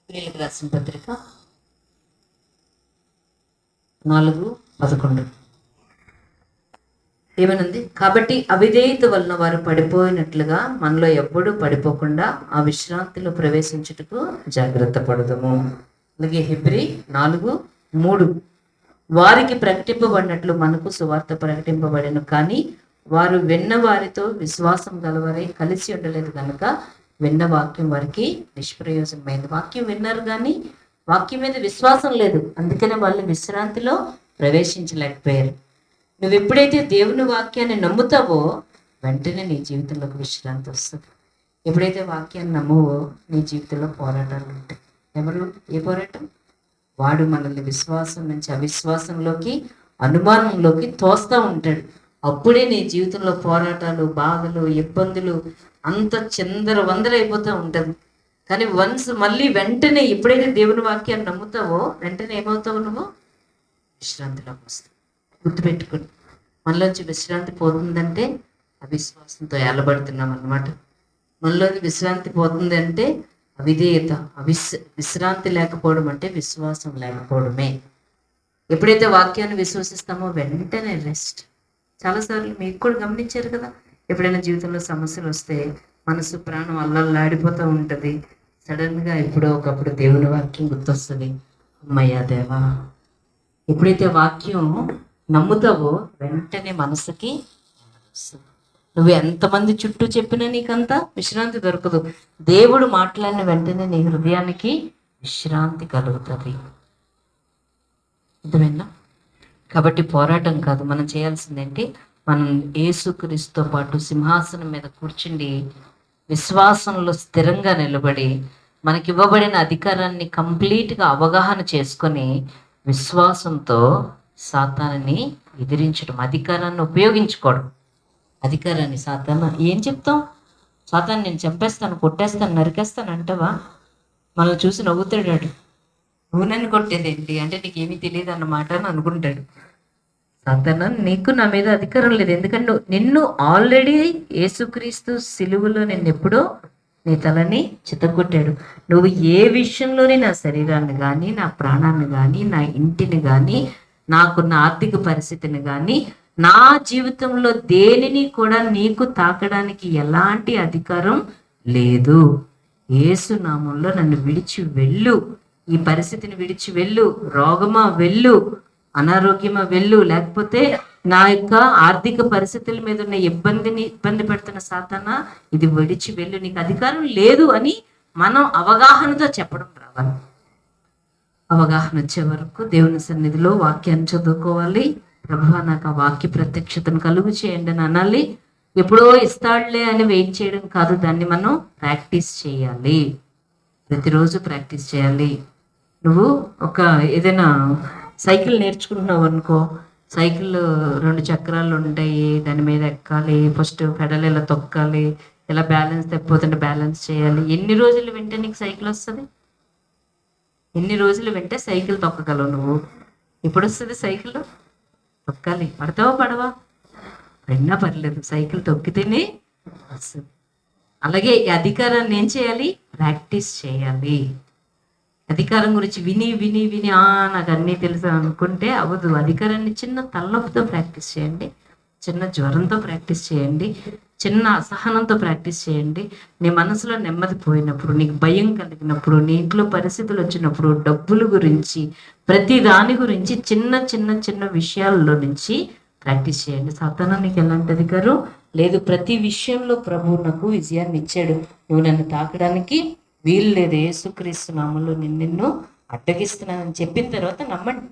హెబ్రీలకు రాసిన పత్రిక 4:11 ఏమనుంది? కాబట్టి అవిధేయత వలన వారు పడిపోయినట్లుగా మనలో ఎవ్వడూ పడిపోకుండా ఆ విశ్రాంతిలో ప్రవేశించుటకు జాగ్రత్త పడదము. అలాగే హెబ్రీ 4:3 వారికి ప్రకటింపబడినట్లు మనకు సువార్త ప్రకటింపబడెను, కానీ వారు విన్న వారితో విశ్వాసం గలవారై కలిసి ఉండలేదు కనుక విన్న వాక్యం వారికి నిష్ప్రయోజనమైంది. వాక్యం విన్నారు కానీ వాక్యం మీద విశ్వాసం లేదు, అందుకనే వాళ్ళు విశ్రాంతిలో ప్రవేశించలేకపోయారు. నువ్వు ఎప్పుడైతే దేవుని వాక్యాన్ని నమ్ముతావో వెంటనే నీ జీవితంలోకి విశ్రాంతి వస్తుంది. ఎప్పుడైతే వాక్యాన్ని నమ్మవో నీ జీవితంలో పోరాటాలు ఉంటాయి. ఎవరు? ఏ పోరాటం? వాడు మనల్ని విశ్వాసం నుంచి అవిశ్వాసంలోకి, అనుమానంలోకి తోస్తూ ఉంటాడు. అప్పుడే నీ జీవితంలో పోరాటాలు, బాధలు, ఇబ్బందులు అంత చిందరవందర ఉంటుంది. కానీ మళ్ళీ వెంటనే ఎప్పుడైతే దేవుని వాక్యాన్ని నమ్ముతావో వెంటనే ఏమవుతావు? నువ్వు విశ్రాంతిలోకి వస్తావు. గుర్తుపెట్టుకుని మనలోంచి విశ్రాంతి పోతుందంటే అవిశ్వాసంతో ఏలబడుతున్నాం అన్నమాట. మనలోని విశ్రాంతి పోతుంది అంటే అవిధేయత, విశ్రాంతి లేకపోవడం అంటే విశ్వాసం లేకపోవడమే. ఎప్పుడైతే వాక్యాన్ని విశ్వసిస్తామో వెంటనే రెస్ట్. చాలాసార్లు మీకు కూడా గమనించారు కదా, ఎప్పుడైనా జీవితంలో సమస్యలు వస్తే మనసు ప్రాణం అల్లల్లాడిపోతూ ఉంటుంది. సడన్గా ఎప్పుడో ఒకప్పుడు దేవుని వాక్యం గుర్తొస్తుంది. అమ్మయ్యా దేవా, ఎప్పుడైతే వాక్యం నమ్ముతావో వెంటనే మనసుకి నువ్వు ఎంతమంది చుట్టూ చెప్పినా నీకంతా విశ్రాంతి దొరకదు. దేవుడు మాట్లాడిన వెంటనే నీ హృదయానికి విశ్రాంతి కలుగుతుంది. అర్థమైందా? కాబట్టి పోరాటం కాదు, మనం చేయాల్సిందేంటి, మనం యేసుక్రీస్తుతో పాటు సింహాసనం మీద కూర్చుండి విశ్వాసంలో స్థిరంగా నిలబడి మనకి ఇవ్వబడిన అధికారాన్ని కంప్లీట్గా అవగాహన చేసుకొని విశ్వాసంతో సాతానుని ఎదిరించడం, అధికారాన్ని ఉపయోగించుకోవడం. అధికారాన్ని సాతాను ఏం చెప్తాం? సాతాను నేను చంపేస్తాను, కొట్టేస్తాను, నరికేస్తాను అంటావా? మనల్ని చూసి నవ్వుతాడు. నువ్వు నన్ను కొట్టేదేంటి అంటే నీకేమీ తెలియదు అన్నమాట అని అనుకుంటాడు. సాతాను, నీకు నా మీద అధికారం లేదు, ఎందుకంటే నిన్ను ఆల్రెడీ యేసుక్రీస్తు సిలువలో నిన్నెప్పుడో నీ తలని చితగొట్టాడు. నువ్వు ఏ విషయంలోని నా శరీరాన్ని కానీ, నా ప్రాణాన్ని కానీ, నా ఇంటిని కానీ, నాకున్న ఆర్థిక పరిస్థితిని కానీ, నా జీవితంలో దేనిని కూడా నీకు తాకడానికి ఎలాంటి అధికారం లేదు. యేసు నామంలో నన్ను విడిచి వెళ్ళు, ఈ పరిస్థితిని విడిచి వెళ్ళు, రోగమా వెళ్ళు, అనారోగ్యమా వెళ్ళు, లేకపోతే నా యొక్క ఆర్థిక పరిస్థితుల మీద ఉన్న ఇబ్బంది పెడుతున్న సాతానా ఇది విడిచి వెళ్ళు, నీకు అధికారం లేదు అని మనం అవగాహనతో చెప్పడం రావాలి. అవగాహన వచ్చే వరకు దేవుని సన్నిధిలో వాక్యాన్ని చదువుకోవాలి. ప్రభువా నాకు ఆ వాక్య ప్రత్యక్షతను కలుగు చేయండి అని అనాలి. ఎప్పుడో ఇస్తాడులే అని వెయిట్ చేయడం కాదు, దాన్ని మనం ప్రాక్టీస్ చేయాలి. ప్రతిరోజు ప్రాక్టీస్ చేయాలి. నువ్వు ఏదైనా సైకిల్ నేర్చుకుంటున్నావు అనుకో, సైకిల్ 2 చక్రాలు ఉంటాయి, దాని మీద ఎక్కాలి, ఫస్ట్ పెడల్ ఇలా తొక్కాలి, ఇలా బ్యాలెన్స్ తప్పిపోతుంటే బ్యాలెన్స్ చేయాలి. ఎన్ని రోజులు వింటే నీకు సైకిల్ వస్తుంది? ఎన్ని రోజులు వింటే సైకిల్ తొక్కగలవు నువ్వు? ఎప్పుడు వస్తుంది సైకిల్? తొక్కాలి. పడతావా పడవా? పడినా పర్లేదు, సైకిల్ తొక్కితేనే వస్తుంది. అలాగే ఈ అధికారాన్ని ఏం చేయాలి? ప్రాక్టీస్ చేయాలి. అధికారం గురించి విని విని విని నాకు అన్నీ తెలుసు అనుకుంటే అవ్వదు. అధికారాన్ని చిన్న తలనొప్పితో ప్రాక్టీస్ చేయండి, చిన్న జ్వరంతో ప్రాక్టీస్ చేయండి, చిన్న అసహనంతో ప్రాక్టీస్ చేయండి. నీ మనసులో నెమ్మది పోయినప్పుడు, నీకు భయం కలిగినప్పుడు, నీ ఇంట్లో పరిస్థితులు వచ్చినప్పుడు, డబ్బుల గురించి, ప్రతి దాని గురించి చిన్న చిన్న చిన్న విషయాల్లో నుంచి ప్రాక్టీస్ చేయండి. సాతాను నీకు ఎలాంటి అధికారం లేదు. ప్రతి విషయంలో ప్రభువు నాకు విజయాన్ని ఇచ్చాడు, నువ్వు నన్ను తాకడానికి వీలు లేదు. యేసుక్రీస్తు నామంలో నిన్ను అడ్డగిస్తున్నానని చెప్పిన తర్వాత నమ్మండి.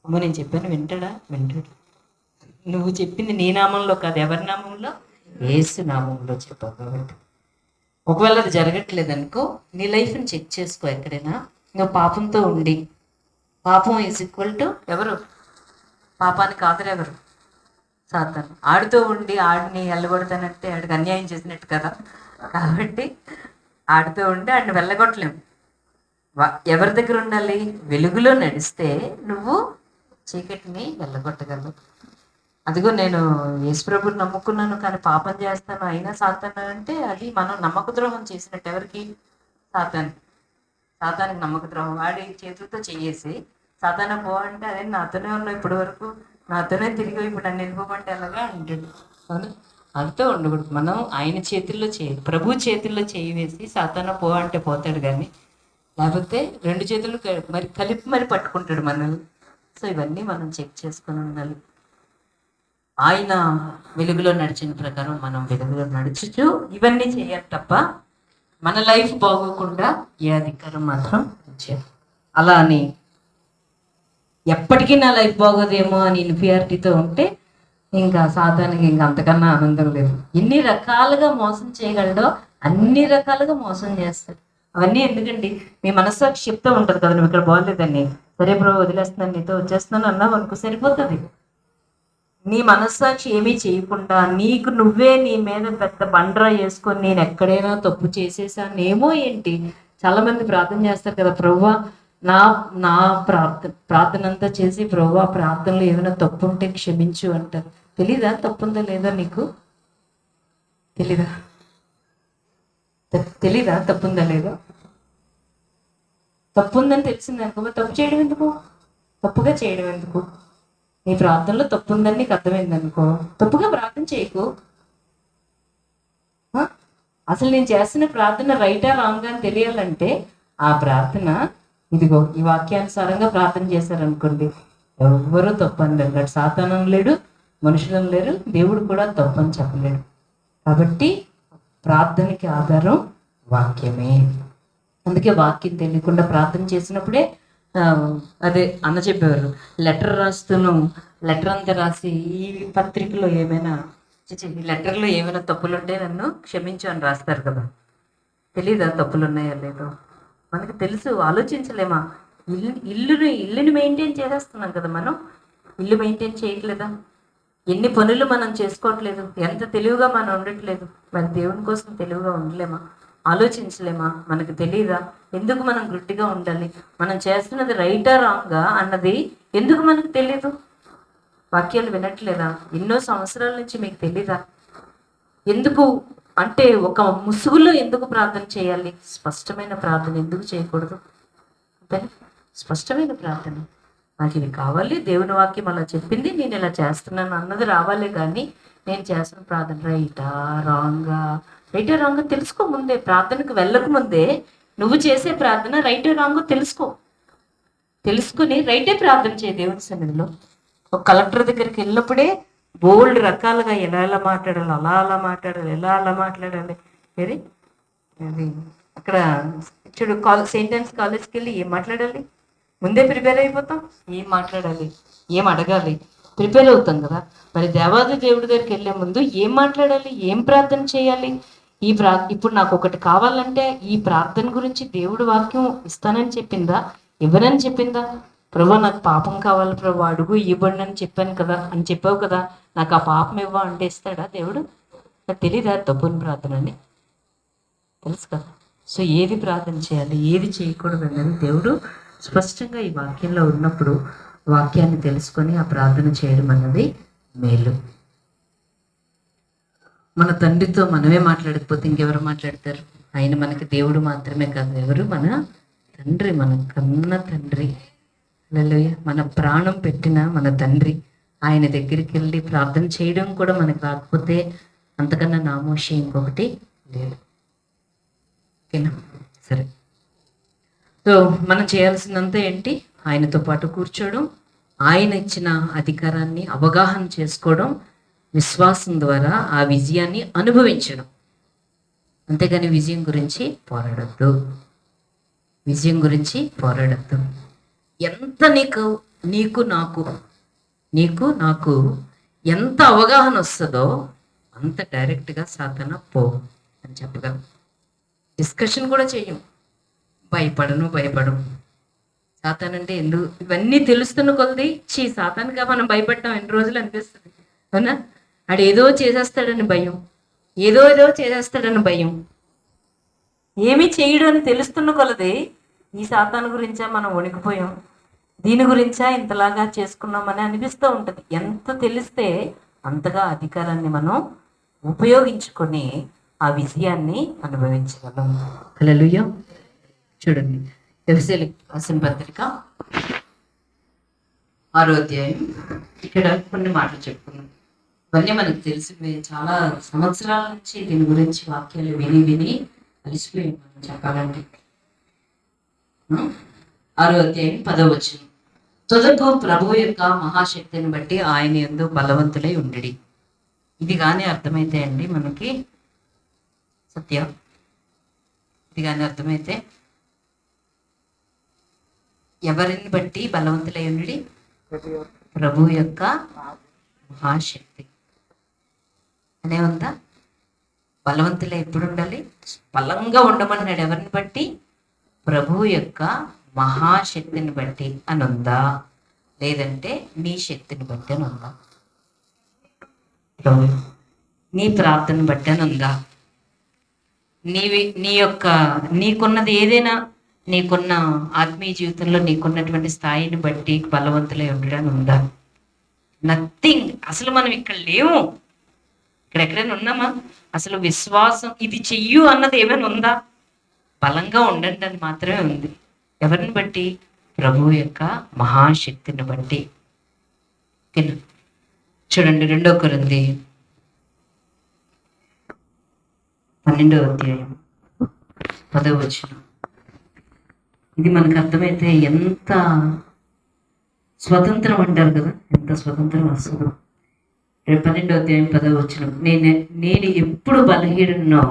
అమ్మో నేను చెప్పాను వింటాడా? వింటాడు. నువ్వు చెప్పింది నీ నామంలో కాదు, ఎవరి నామంలో? యేసు నామంలో చెప్పావు. కాబట్టి ఒకవేళ అది జరగట్లేదు అనుకో, నీ లైఫ్ని చెక్ చేసుకో. ఎక్కడైనా నువ్వు పాపంతో ఉండి, పాపం ఈజ్ ఈక్వల్ టు ఎవరు? పాపానికి ఆదరెవరు? సాతాను. ఆడుతూ ఉండి ఆడిని వెళ్ళగొడతానంటే ఆడికి అన్యాయం చేసినట్టు కదా. కాబట్టి ఆడుతూ ఉంటే ఆడిని వెళ్ళగొట్టలేము. ఎవరి దగ్గర ఉండాలి? వెలుగులో నడిస్తే నువ్వు చీకటిని వెళ్ళగొట్టగలవు. అదిగో నేను యేసుప్రభుని నమ్ముకున్నాను కానీ పాపం చేస్తాను అయినా సాతాను అంటే అది మనం నమ్మక ద్రోహం చేసినట్టు. ఎవరికి? సాతానికి నమ్మక ద్రోహం. వాడి చేతులతో చేసి సాతాను పో అంటే అదే నాతోనే ఉన్నావు ఇప్పటి వరకు, నాతోనే తిరిగి ఇప్పుడు నన్ను వెళ్ళిపోమంటే ఎలాగా అంటాడు. అవును, అంతా ఉండకూడదు. మనం ఆయన చేతుల్లో ప్రభు చేతుల్లో చేయి వేసి సాతాను పో అంటే పోతాడు, కానీ లేకపోతే 2 చేతులు మరి కలిపి మరి పట్టుకుంటాడు మనల్ని. సో ఇవన్నీ మనం చెక్ చేసుకొని ఉండాలి. ఆయన వెలుగులో నడిచిన ప్రకారం మనం వెలుగులో నడుచుచు ఇవన్నీ చేయాలి తప్ప మన లైఫ్ బాగోకుండా ఏ అధికారం మాత్రం చేయాలి. అలా అని ఎప్పటికీ నా లైఫ్ బాగోదేమో అని ఇన్ఫియారిటీతో ఉంటే ఇంకా సాతానికి ఇంకా అంతకన్నా ఆనందం లేదు. ఎన్ని రకాలుగా మోసం చేయగలడో అన్ని రకాలుగా మోసం చేస్తాడు. అవన్నీ ఎందుకండి? మీ మనస్సాక్షి చెప్తూ ఉంటుంది కదా, నువ్వు ఇక్కడ బాగోలేదని, సరే బ్రో వదిలేస్తున్నాను, నీతో వచ్చేస్తున్నాను అన్నావు అనుకో, సరిపోతుంది. నీ మనస్సాక్షి ఏమీ చేయకుండా నీకు నువ్వే నీ మీద పెద్ద బండరా వేసుకొని నేను ఎక్కడైనా తప్పు చేసేసానేమో ఏంటి. చాలా మంది ప్రార్థన చేస్తారు కదా, ప్రభువా నా నా ప్రార్థన అంతా చేసి ప్రభువా ప్రార్థనలో ఏమైనా తప్పు ఉంటే క్షమించు అంటారు. తెలీదా తప్పుందా లేదా నీకు? తెలీదా? తెలీదా తప్పుందా లేదో? తప్పుందని తెలిసింది అనుకో, తప్పు చేయడం ఎందుకు? తప్పుగా చేయడం ఎందుకు? నీ ప్రార్థనలో తప్పు ఉందని నీకు అర్థమైంది అనుకో, తప్పుగా ప్రార్థన చేయకు. అసలు నేను చేస్తున్న ప్రార్థన రైటా రాంగా అని తెలియాలంటే ఆ ప్రార్థన ఇదిగో ఈ వాక్యానుసారంగా ప్రార్థన చేశారనుకోండి, ఎవ్వరూ తప్పు అనలేరు. అటు సాతానం లేడు, మనుషులం లేరు, దేవుడు కూడా తప్పు అని చెప్పలేడు. కాబట్టి ప్రార్థనకి ఆధారం వాక్యమే. అందుకే వాక్యం తెలియకుండా ప్రార్థన చేసినప్పుడే అదే అన్న చెప్పేవారు, లెటర్ రాస్తున్నాం, లెటర్ అంతా రాసి ఈ పత్రికలో ఏమైనా ఈ లెటర్లో ఏమైనా తప్పులు ఉంటే నన్ను క్షమించు అని రాస్తారు కదా. తెలీదా తప్పులు ఉన్నాయా లేదో? మనకు తెలుసు, ఆలోచించలేమా? ఇల్లుని మెయింటైన్ చేసేస్తున్నాం కదా మనం. ఇల్లు మెయింటైన్ చేయట్లేదా? ఎన్ని పనులు మనం చేసుకోవట్లేదు, ఎంత తెలివిగా మనం ఉండట్లేదు. మరి దేవుని కోసం తెలివిగా ఉండలేమా? ఆలోచించలేమా? మనకు తెలియదా? ఎందుకు మనం గుడ్డిగా ఉండాలి? మనం చేస్తున్నది రైటా రాంగా అన్నది ఎందుకు మనకు తెలియదు? వాక్యాలు వినట్లేదా? ఎన్నో సంవత్సరాల నుంచి మీకు తెలీదా? ఎందుకు అంటే ఒక ముసుగులో ఎందుకు ప్రార్థన చేయాలి? స్పష్టమైన ప్రార్థన ఎందుకు చేయకూడదు? అంటే స్పష్టమైన ప్రార్థన, నాకు ఇది కావాలి, దేవుని వాక్యం అలా చెప్పింది, నేను ఇలా చేస్తున్నాను అన్నది రావాలి. కానీ నేను చేస్తున్న ప్రార్థన రైటా రాంగా, రైటా రాంగా తెలుసుకో ముందే. ప్రార్థనకు వెళ్ళక ముందే నువ్వు చేసే ప్రార్థన రైటా రాంగో తెలుసుకుని రైటే ప్రార్థన చేయ దేవుని సన్నిధిలో. ఒక కలెక్టర్ దగ్గరికి వెళ్ళినప్పుడే బోల్డ్ రకాలుగా ఎలా మాట్లాడాలి, అలా మాట్లాడాలి, అలా మాట్లాడాలి. ఏది అది అక్కడ చూడు, సెయింట్ ఆన్స్ కాలేజ్కి వెళ్ళి ఏం మాట్లాడాలి? ముందే ప్రిపేర్ అయిపోతాం. ఏం మాట్లాడాలి, ఏం అడగాలి, ప్రిపేర్ అవుతాం కదా. మరి దేవాది దేవుడి దగ్గరికి వెళ్ళే ముందు ఏం మాట్లాడాలి, ఏం ప్రార్థన చేయాలి? ఇప్పుడు నాకు ఒకటి కావాలంటే ఈ ప్రార్థన గురించి దేవుడు వాక్యం ఇస్తానని చెప్పిందా, ఇవ్వనని చెప్పిందా? ప్రభా నాకు పాపం కావాలి ప్రభా, అడుగు ఇవ్వండి అని చెప్పాను కదా అని చెప్పావు కదా, నాకు ఆ పాపం ఇవ్వ అంటే ఇస్తాడా దేవుడు? నాకు తెలీదా తప్పుని ప్రార్థన అని? తెలుసు కదా. సో ఏది ప్రార్థన చేయాలి, ఏది చేయకూడదు అనేది దేవుడు స్పష్టంగా ఈ వాక్యంలో ఉన్నప్పుడు వాక్యాన్ని తెలుసుకొని ఆ ప్రార్థన చేయడం అన్నది మేలు. మన తండ్రితో మనమే మాట్లాడకపోతే ఇంకెవరు మాట్లాడతారు? ఆయన మనకి దేవుడు మాత్రమే కాదు, ఎవరు? మన తండ్రి, మన కన్న తండ్రి. హల్లెలూయా. మన ప్రాణం పెట్టిన మన తండ్రి, ఆయన దగ్గరికి వెళ్ళి ప్రార్థన చేయడం కూడా మనకు రాకపోతే అంతకన్నా నామోషి ఇంకొకటి లేదు. ఓకేనా? సరే. సో మనం చేయాల్సిందంతా ఏంటి? ఆయనతో పాటు కూర్చోవడం, ఆయన ఇచ్చిన అధికారాన్ని అవగాహన చేసుకోవడం, విశ్వాసం ద్వారా ఆ విజయాన్ని అనుభవించడం. అంతేగాని విజయం గురించి పోరాడద్దు. విజయం గురించి పోరాడద్దు. ఎంత నీకు నాకు ఎంత అవగాహన వస్తుందో అంత డైరెక్ట్గా సాతాన పో అని చెప్పగలం. డిస్కషన్ కూడా చెయ్యం. భయపడం. సాతాన్ అంటే ఎందుకు? ఇవన్నీ తెలుస్తున్న కొలది సాతాన్గా మనం భయపడ్డాం ఎన్ని రోజులు అనిపిస్తుంది, అవునా? ఆడు ఏదో చేసేస్తాడని భయం, ఏదో చేసేస్తాడని భయం. ఏమీ చేయడు అని తెలుస్తున్న కొలది ఈ సాతాన్ గురించా మనం వణికిపోయాం, దీని గురించా ఇంతలాగా చేసుకున్నామని అనిపిస్తూ ఉంటుంది. ఎంత తెలిస్తే అంతగా అధికారాన్ని మనం ఉపయోగించుకొని ఆ విజయాన్ని అనుభవించగలం. హల్లెలూయా. చూడండి, ఎఫెసీయులకు రాసిన పత్రిక 6వ అధ్యాయం. ఇక్కడ కొన్ని మాటలు చెప్పుకున్నాం. ఇవన్నీ మనకు తెలిసిపోయి చాలా సంవత్సరాల నుంచి దీని గురించి వాక్యాలు విని అలిసిపోయి మనం చెప్పాలంటే. 6వ అధ్యాయం 10వ వచనం. తుదకు ప్రభువు యొక్క మహాశక్తిని బట్టి ఆయన యందు బలవంతులై ఉండిడి. ఇది కానీ అర్థమైతే అండి మనకి సత్యం, ఇది కానీ అర్థమైతే ఎవరిని బట్టి బలవంతులై ఉండి? ప్రభు యొక్క మహాశక్తి అనే ఉందా? బలవంతులై ఎప్పుడు ఉండాలి? బలంగా ఉండమన్నాడు. ఎవరిని బట్టి? ప్రభు యొక్క మహాశక్తిని బట్టి అని ఉందా, లేదంటే నీ శక్తిని బట్టి అని ఉందా? ప్రభు నీ ప్రార్థన బట్టి అని ఉందా? నీకున్నది ఏదైనా, నీకున్న ఆత్మీయ జీవితంలో నీకున్నటువంటి స్థాయిని బట్టి బలవంతులై ఉండడానికి ఉందా? నథింగ్. అసలు మనం ఇక్కడ లేవు. ఇక్కడ ఎక్కడైనా ఉన్నామా? అసలు విశ్వాసం ఇది చెయ్యు అన్నది ఏమైనా ఉందా? బలంగా ఉండండి అని మాత్రమే ఉంది. ఎవరిని బట్టి? ప్రభు యొక్క మహాశక్తిని బట్టి. చూడండి 2 కొరింథీ 12వ అధ్యాయం 10వ వచనం. ఇది మనకు అర్థమైతే ఎంత స్వతంత్రం అంటారు కదా, ఎంత స్వతంత్రం వస్తుందో. 12వ అధ్యాయం 10వ వచనం. నేను ఎప్పుడు బలహీనున్నో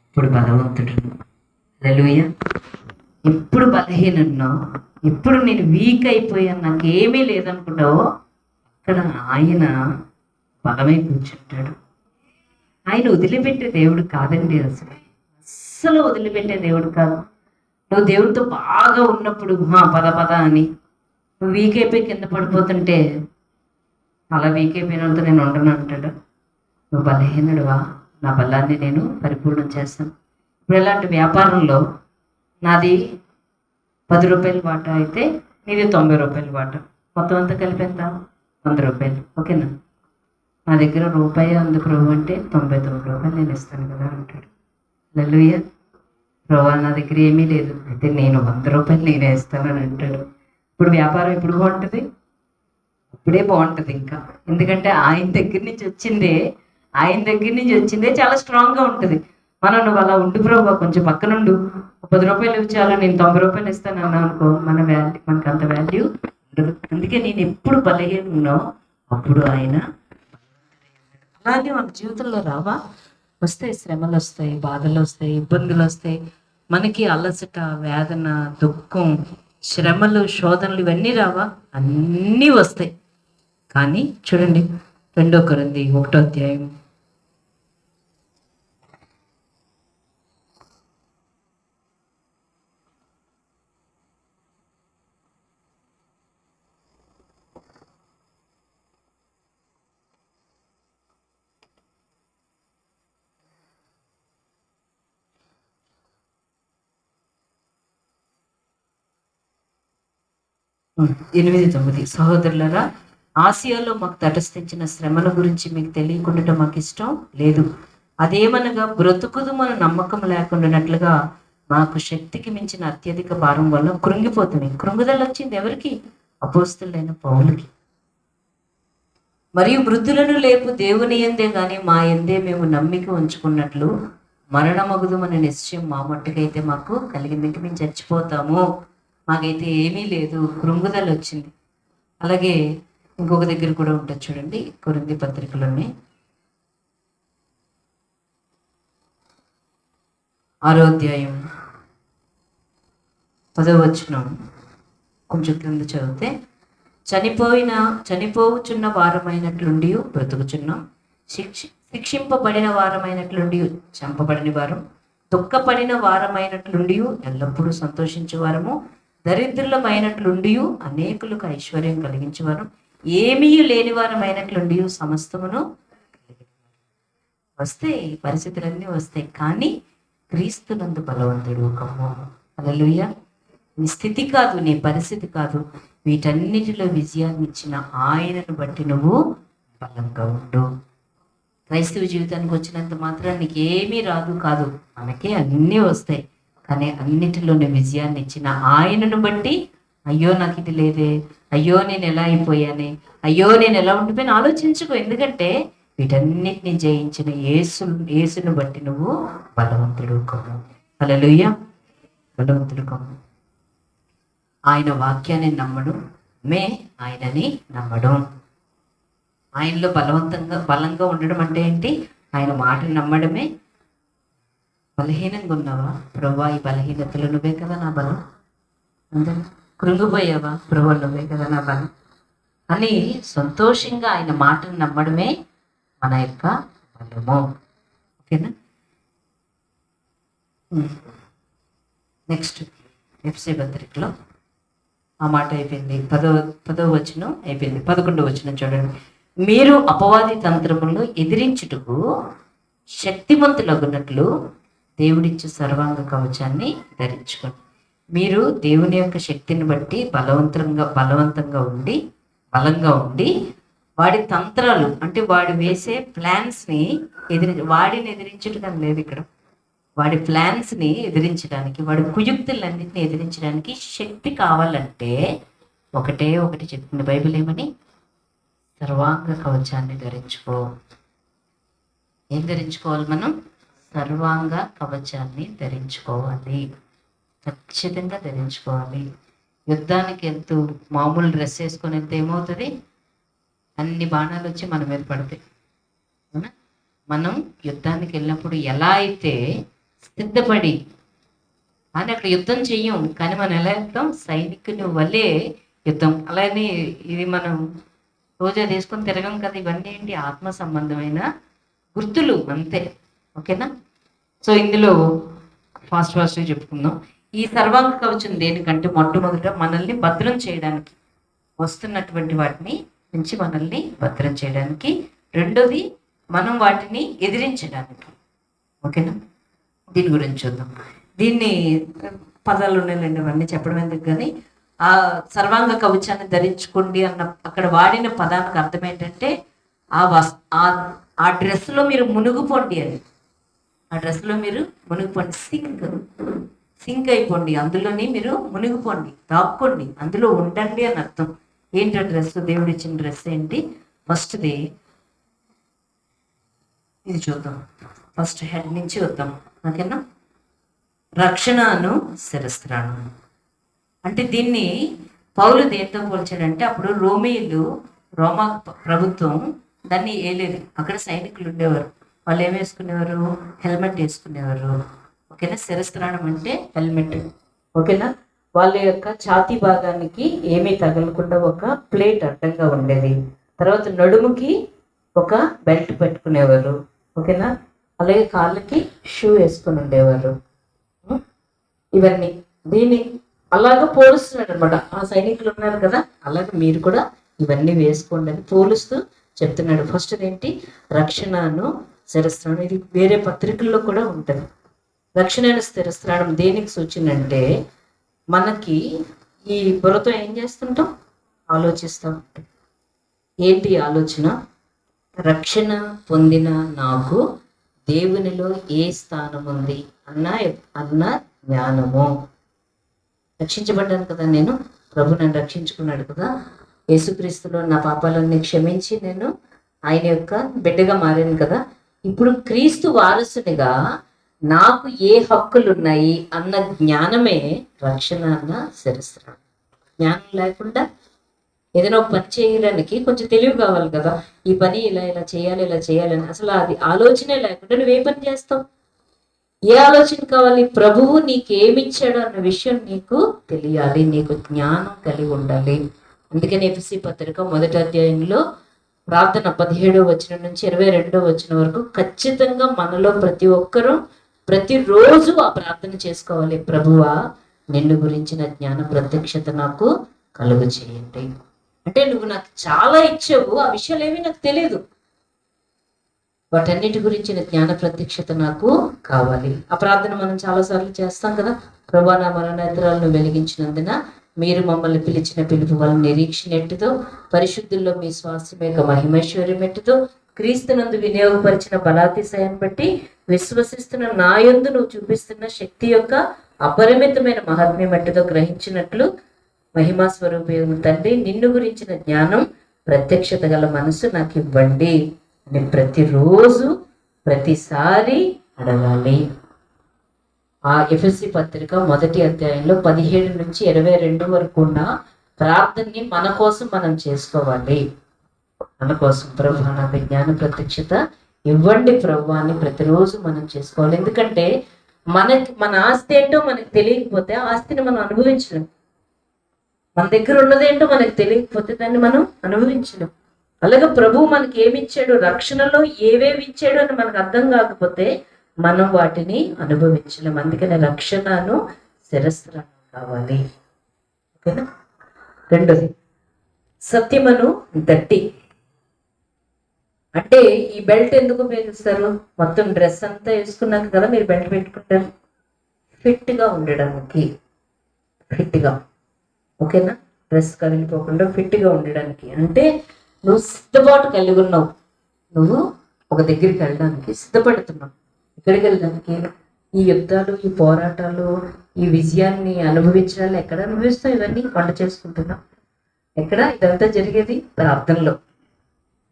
ఇప్పుడు బలవంతుడును. హల్లెలూయా. ఎప్పుడు బలహీనున్నో, ఎప్పుడు నేను వీక్ అయిపోయాను, నాకేమీ లేదనుకున్నావో అక్కడ ఆయన బలమై కూర్చుంటాడు. ఆయన వదిలిపెట్టే దేవుడు కాదండి. అస్సలు వదిలిపెట్టే దేవుడు కాదు. నువ్వు దేవుడితో బాగా ఉన్నప్పుడు పద అని, నువ్వు వీక్ అయిపోయి కింద పడిపోతుంటే అలా వీక్ అయిపోయినంత నేను ఉండను అంటాడు. నువ్వు బలహీనుడువా, నా బలాన్ని నేను పరిపూర్ణం చేస్తాను. ఇప్పుడు ఎలాంటి వ్యాపారంలో నాది 10 రూపాయల వాటా అయితే నీది 90 రూపాయల వాటా, మొత్తం అంతా కలిపి ఎంత? 100 రూపాయలు. ఓకేనా? నా దగ్గర రూపాయి ఉంది ప్రభు అంటే 99 రూపాయలు నేను ఇస్తాను కదా అంటాడు. హల్లెలూయా. ప్రభు నా దగ్గర ఏమీ లేదు అయితే నేను 100 రూపాయలు నేనే ఇస్తానని అంటాడు. ఇప్పుడు వ్యాపారం ఎప్పుడు బాగుంటుంది? అప్పుడే బాగుంటుంది ఇంకా. ఎందుకంటే ఆయన దగ్గర నుంచి వచ్చిందే చాలా స్ట్రాంగ్గా ఉంటుంది. మనం నువ్వు అలా ఉండు ప్రభు, కొంచెం పక్కనుండు, 10 రూపాయలు ఇచ్చాలో నేను 90 రూపాయలు ఇస్తాను అన్నా అనుకో, మనకు అంత వాల్యూ ఉండదు. అందుకే నేను ఎప్పుడు బలహీనో అప్పుడు ఆయన. అలాగే మన జీవితంలో రావా? వస్తాయి, శ్రమలు వస్తాయి, బాధలు వస్తాయి, ఇబ్బందులు వస్తాయి, మనకి అలసట, వేదన, దుఃఖం, శ్రమలు, శోధనలు ఇవన్నీ రావా? అన్నీ వస్తాయి. కానీ చూడండి 2 కొరింథీ 1వ అధ్యాయం 8-9. సహోదరులరా, ఆసియాలో మాకు తటస్థించిన శ్రమల గురించి మీకు తెలియకుండా మాకు ఇష్టం లేదు. అదేమనగా బ్రతుకుదు మన నమ్మకం లేకుండానట్లుగా మాకు శక్తికి మించిన అత్యధిక భారం వల్ల కృంగిపోతుంది. కృంగుదల వచ్చింది ఎవరికి? అపోస్తలుడైన పౌలుకి. మరియు మృతులను లేపు దేవుని యందే గాని మా యందే మేము నమ్మిక ఉంచుకున్నట్లు మరణమగుదు మన నిశ్చయం మా మట్టుకైతే మాకు కలిగింది. ఇంక మేము చచ్చిపోతాము, మాకైతే ఏమీ లేదు, కృంగుదల వచ్చింది. అలాగే ఇంకొక దగ్గర కూడా ఉంటుంది చూడండి, కొరింథీ పత్రికలోనే 6వ అధ్యాయం 10వ వచనం కొంచెం కింద చదివితే, చనిపోవుచున్న వారమైనట్లుండి బ్రతుకుచున్నాం, శిక్షింపబడిన వారమైనట్లుండి చంపబడిన వారం, దుఃఖపడిన వారమైనట్లుండి ఎల్లప్పుడూ సంతోషించే వారము, దరిద్రులమైనట్లుండి అనేకులకు ఐశ్వర్యం కలిగించేవారు, ఏమీ లేని వారమైనట్లుండి సమస్తమును. వస్తాయి, పరిస్థితులన్నీ వస్తాయి, కానీ క్రీస్తునందు బలవంతుడు. హల్లెలూయా. నీ స్థితి కాదు, నీ పరిస్థితి కాదు, వీటన్నిటిలో విజయాన్ని ఇచ్చిన ఆయనను బట్టి నువ్వు బలంగా ఉండు. క్రైస్తవ జీవితానికి వచ్చినంత మాత్రం నీకు ఏమీ రాదు కాదు, మనకే అన్నీ వస్తాయి, కానీ అన్నిటిలోనే విజయాన్ని ఇచ్చిన ఆయనను బట్టి అయ్యో నాకు ఇది లేదే, అయ్యో నేను ఎలా అయిపోయానే, అయ్యో నేను ఎలా ఉండిపోయిన ఆలోచించుకో. ఎందుకంటే వీటన్నిటిని జయించిన యేసును బట్టి నువ్వు బలవంతుడు కమ్ము. హల్లెలూయా. బలవంతుడు కమ్ము. ఆయన వాక్యాన్ని నమ్మడు, ఆయనని నమ్మడం. ఆయనలో బలంగా ఉండడం అంటే ఏంటి? ఆయన మాటను నమ్మడమే. బలహీనంగా ఉన్నావా? ప్రభువా ఈ బలహీనతలు నువ్వే కదా నా బలం. అంతే. కృంగిపోయావా? ప్రభువా నువ్వే కదా నా బలం అని సంతోషంగా ఆయన మాటను నమ్మడమే మన యొక్క బలము. ఓకేనా? నెక్స్ట్ ఎఫ్సీ పత్రికలో ఆ మాట అయిపోయింది. 10వ వచనం అయిపోయింది. 11వ వచనం చూడండి. మీరు అపవాది తంత్రములను ఎదిరించుటకు శక్తిమంతులగునట్లు దేవుడిచ్చే సర్వాంగ కవచాన్ని ధరించుకోండి. మీరు దేవుని యొక్క శక్తిని బట్టి బలవంతంగా ఉండి బలంగా ఉండి వాడి తంత్రాలు అంటే వాడు వేసే ప్లాన్స్ని వాడిని ఎదిరించడం లేదు ఇక్కడ. వాడి ప్లాన్స్ని ఎదిరించడానికి, వాడి కుయుక్తులన్నింటినీ ఎదిరించడానికి శక్తి కావాలంటే ఒకటి చెప్తుంది బైబిల్ ఏమని? సర్వాంగ కవచాన్ని ధరించుకో. ఏం ధరించుకోవాలి మనం? సర్వాంగ కవచాన్ని ధరించుకోవాలి, ఖచ్చితంగా ధరించుకోవాలి. యుద్ధానికి వెళ్తూ మామూలు డ్రెస్ వేసుకొని వెళ్తే ఏమవుతుంది? అన్ని బాణాలు వచ్చి మన మీద పడతాయి. మనం యుద్ధానికి వెళ్ళినప్పుడు ఎలా అయితే సిద్ధపడి, కానీ అక్కడ యుద్ధం చెయ్యం, కానీ మనం ఎలా వెళ్తాం? సైనికుని వల్లే యుద్ధం. అలానే ఇది మనం రోజా తీసుకొని తిరగం కదా. ఇవన్నీ ఏంటి? ఆత్మ సంబంధమైన గుర్తులు అంతే. ఓకేనా? సో ఇందులో ఫాస్ట్గా చెప్పుకుందాం. ఈ సర్వాంగ కవచం దేనికంటే మొట్టమొదట మనల్ని భద్రం చేయడానికి, వస్తున్నటువంటి వాటిని నుంచి మనల్ని భద్రం చేయడానికి. రెండోది మనం వాటిని ఎదిరించడానికి. ఓకేనా? దీని గురించి చూద్దాం. దీన్ని పదాలు ఉన్నాయండి, అవన్నీ చెప్పడం ఎందుకు, కానీ ఆ సర్వాంగ కవచాన్ని ధరించుకోండి అన్న అక్కడ వాడిన పదానికి అర్థం ఏంటంటే ఆ డ్రెస్లో మీరు మునిగిపోండి అని. ఆ డ్రెస్లో మీరు మునిగిపోండి, సింక్ అయిపోండి, అందులోని మీరు మునిగిపోండి, దాక్కోండి, అందులో ఉండండి అని అర్థం. ఏంటో డ్రెస్? దేవుడు ఇచ్చిన డ్రెస్ ఏంటి? ఫస్ట్ది ఇది చూద్దాం. ఫస్ట్ హెడ్ నుంచి వద్దాం. ఓకేనా? రక్షణను శిరస్త్రాణం అంటే దీన్ని పౌలు దేంతో పోల్చాడంటే, అప్పుడు రోమా ప్రభుత్వం దాన్ని ఏలేదు. అక్కడ సైనికులు ఉండేవారు. వాళ్ళు ఏం వేసుకునేవారు? హెల్మెట్ వేసుకునేవారు. ఓకేనా? శిరస్త్రాణం అంటే హెల్మెట్. ఓకేనా? వాళ్ళ యొక్క ఛాతీ భాగానికి ఏమీ తగలకుండా ఒక ప్లేట్ అడ్డంగా ఉండేది. తర్వాత నడుముకి ఒక బెల్ట్ పెట్టుకునేవారు. ఓకేనా? అలాగే కాళ్ళకి షూ వేసుకుని ఉండేవారు. ఇవన్నీ దీన్ని అలాగ పోలుస్తున్నాడు అనమాట. ఆ సైనికులు ఉన్నారు కదా, అలాగే మీరు కూడా ఇవన్నీ వేసుకోండి అని పోలుస్తూ చెప్తున్నాడు. ఫస్ట్ ఏంటి? రక్షణను శిరస్త్రాణం. ఇది వేరే పత్రికల్లో కూడా ఉంటుంది. రక్షణ శిరస్త్రాణం దేనికి సూచన అంటే, మనకి ఈ బుర్రతో ఏం చేస్తుంటాం? ఆలోచిస్తూ ఉంటాం. ఏంటి ఆలోచన? రక్షణ పొందిన నాకు దేవునిలో ఏ స్థానం ఉంది అన్న జ్ఞానము. రక్షించబడ్డాను కదా నేను, ప్రభు నన్ను రక్షించుకున్నాడు కదా, యేసుక్రీస్తులో నా పాపాలన్నీ క్షమించి నేను ఆయన యొక్క బిడ్డగా మారాను కదా. ఇప్పుడు క్రీస్తు వారసునిగా నాకు ఏ హక్కులు ఉన్నాయి అన్న జ్ఞానమే రక్షణ అన్న శిరస్త్రాణం. జ్ఞానం లేకుండా ఏదైనా ఒక పని చేయడానికి కొంచెం తెలివి కావాలి కదా. ఈ పని ఇలా చేయాలని అసలు అది ఆలోచనే లేకుండా నువ్వే పని చేస్తావు? ఏ ఆలోచన కావాలి? ప్రభువు నీకేమిచ్చాడు అన్న విషయం నీకు తెలియాలి, నీకు జ్ఞానం కలిగి ఉండాలి. అందుకని ఎఫెసీ పత్రిక 1వ అధ్యాయంలో ప్రార్థన 17వ వచనం నుంచి 22వ వచనం వరకు ఖచ్చితంగా మనలో ప్రతి ఒక్కరూ ప్రతిరోజు ఆ ప్రార్థన చేసుకోవాలి. ప్రభువా, నిన్ను గురించిన జ్ఞాన ప్రత్యక్షత నాకు కలుగు చేయండి. అంటే నువ్వు నాకు చాలా ఇచ్చావు, ఆ విషయాలు ఏమీ నాకు తెలియదు, వాటన్నిటి గురించిన జ్ఞాన ప్రత్యక్షత నాకు కావాలి. ఆ ప్రార్థన మనం చాలాసార్లు చేస్తాం కదా. ప్రభువా, నా మరణేతరాలను వెలిగించినందున మీరు మమ్మల్ని పిలిచిన పిలుపు వల్ల నిరీక్షణ ఎట్టుతో, పరిశుద్ధుల్లో మీ స్వాస్థ్యం యొక్క మహిమైశ్వర్యం ఎట్టుతో, క్రీస్తునందు వినియోగపరిచిన బలాతిశయాన్ని బట్టి విశ్వసిస్తున్న నా యందు నువ్వు చూపిస్తున్న శక్తి యొక్క అపరిమితమైన మహాత్మ్యం ఎట్టుతో గ్రహించినట్లు మహిమా స్వరూపం తండ్రి, నిన్ను గురించిన జ్ఞానం ప్రత్యక్షత గల మనసు నాకు ఇవ్వండి అని ప్రతిరోజు ప్రతిసారి అడగాలి. ఆ ఎఫెసీ పత్రిక 1వ అధ్యాయంలో 17 నుంచి 22 వరకు ఉన్న ప్రార్థనని మన కోసం మనం చేసుకోవాలి. మన కోసం ప్రభు నాకు జ్ఞాన ప్రత్యక్షత ఇవ్వండి ప్రభు అని ప్రతిరోజు మనం చేసుకోవాలి. ఎందుకంటే మన ఆస్తి ఏంటో మనకు తెలియకపోతే ఆ ఆస్తిని మనం అనుభవించలేం. మన దగ్గర ఉన్నదేంటో మనకు తెలియకపోతే దాన్ని మనం అనుభవించలేం. అలాగే ప్రభువు మనకి ఏమి ఇచ్చాడు, రక్షణలో ఏవేవి ఇచ్చాడు అని మనకు అర్థం కాకపోతే మనం వాటిని అనుభవించలేం. అందుకని రక్షణను శిరస్త్రాణం కావాలి. ఓకేనా? రెండోది సత్యమును దట్టి. అంటే ఈ బెల్ట్ ఎందుకు ఉపయోగిస్తారు? మొత్తం డ్రెస్ అంతా వేసుకున్నాక కదా మీరు బెల్ట్ పెట్టుకుంటారు, ఫిట్గా ఉండడానికి. ఫిట్గా, ఓకేనా? డ్రెస్ కదిలిపోకుండా ఫిట్గా ఉండడానికి. అంటే నువ్వు సిద్ధపాటు కలిగి ఉన్నావు, నువ్వు ఒక దగ్గరికి వెళ్ళడానికి సిద్ధపడుతున్నావు. ఎక్కడికి వెళ్ళడానికి? ఈ యుద్ధాలు, ఈ పోరాటాలు, ఈ విజయాన్ని అనుభవించాలి. ఎక్కడ అనుభవిస్తావు? ఇవన్నీ వంట చేసుకుంటున్నావు. ఎక్కడ ఇదంతా జరిగేది? ప్రార్థనలో.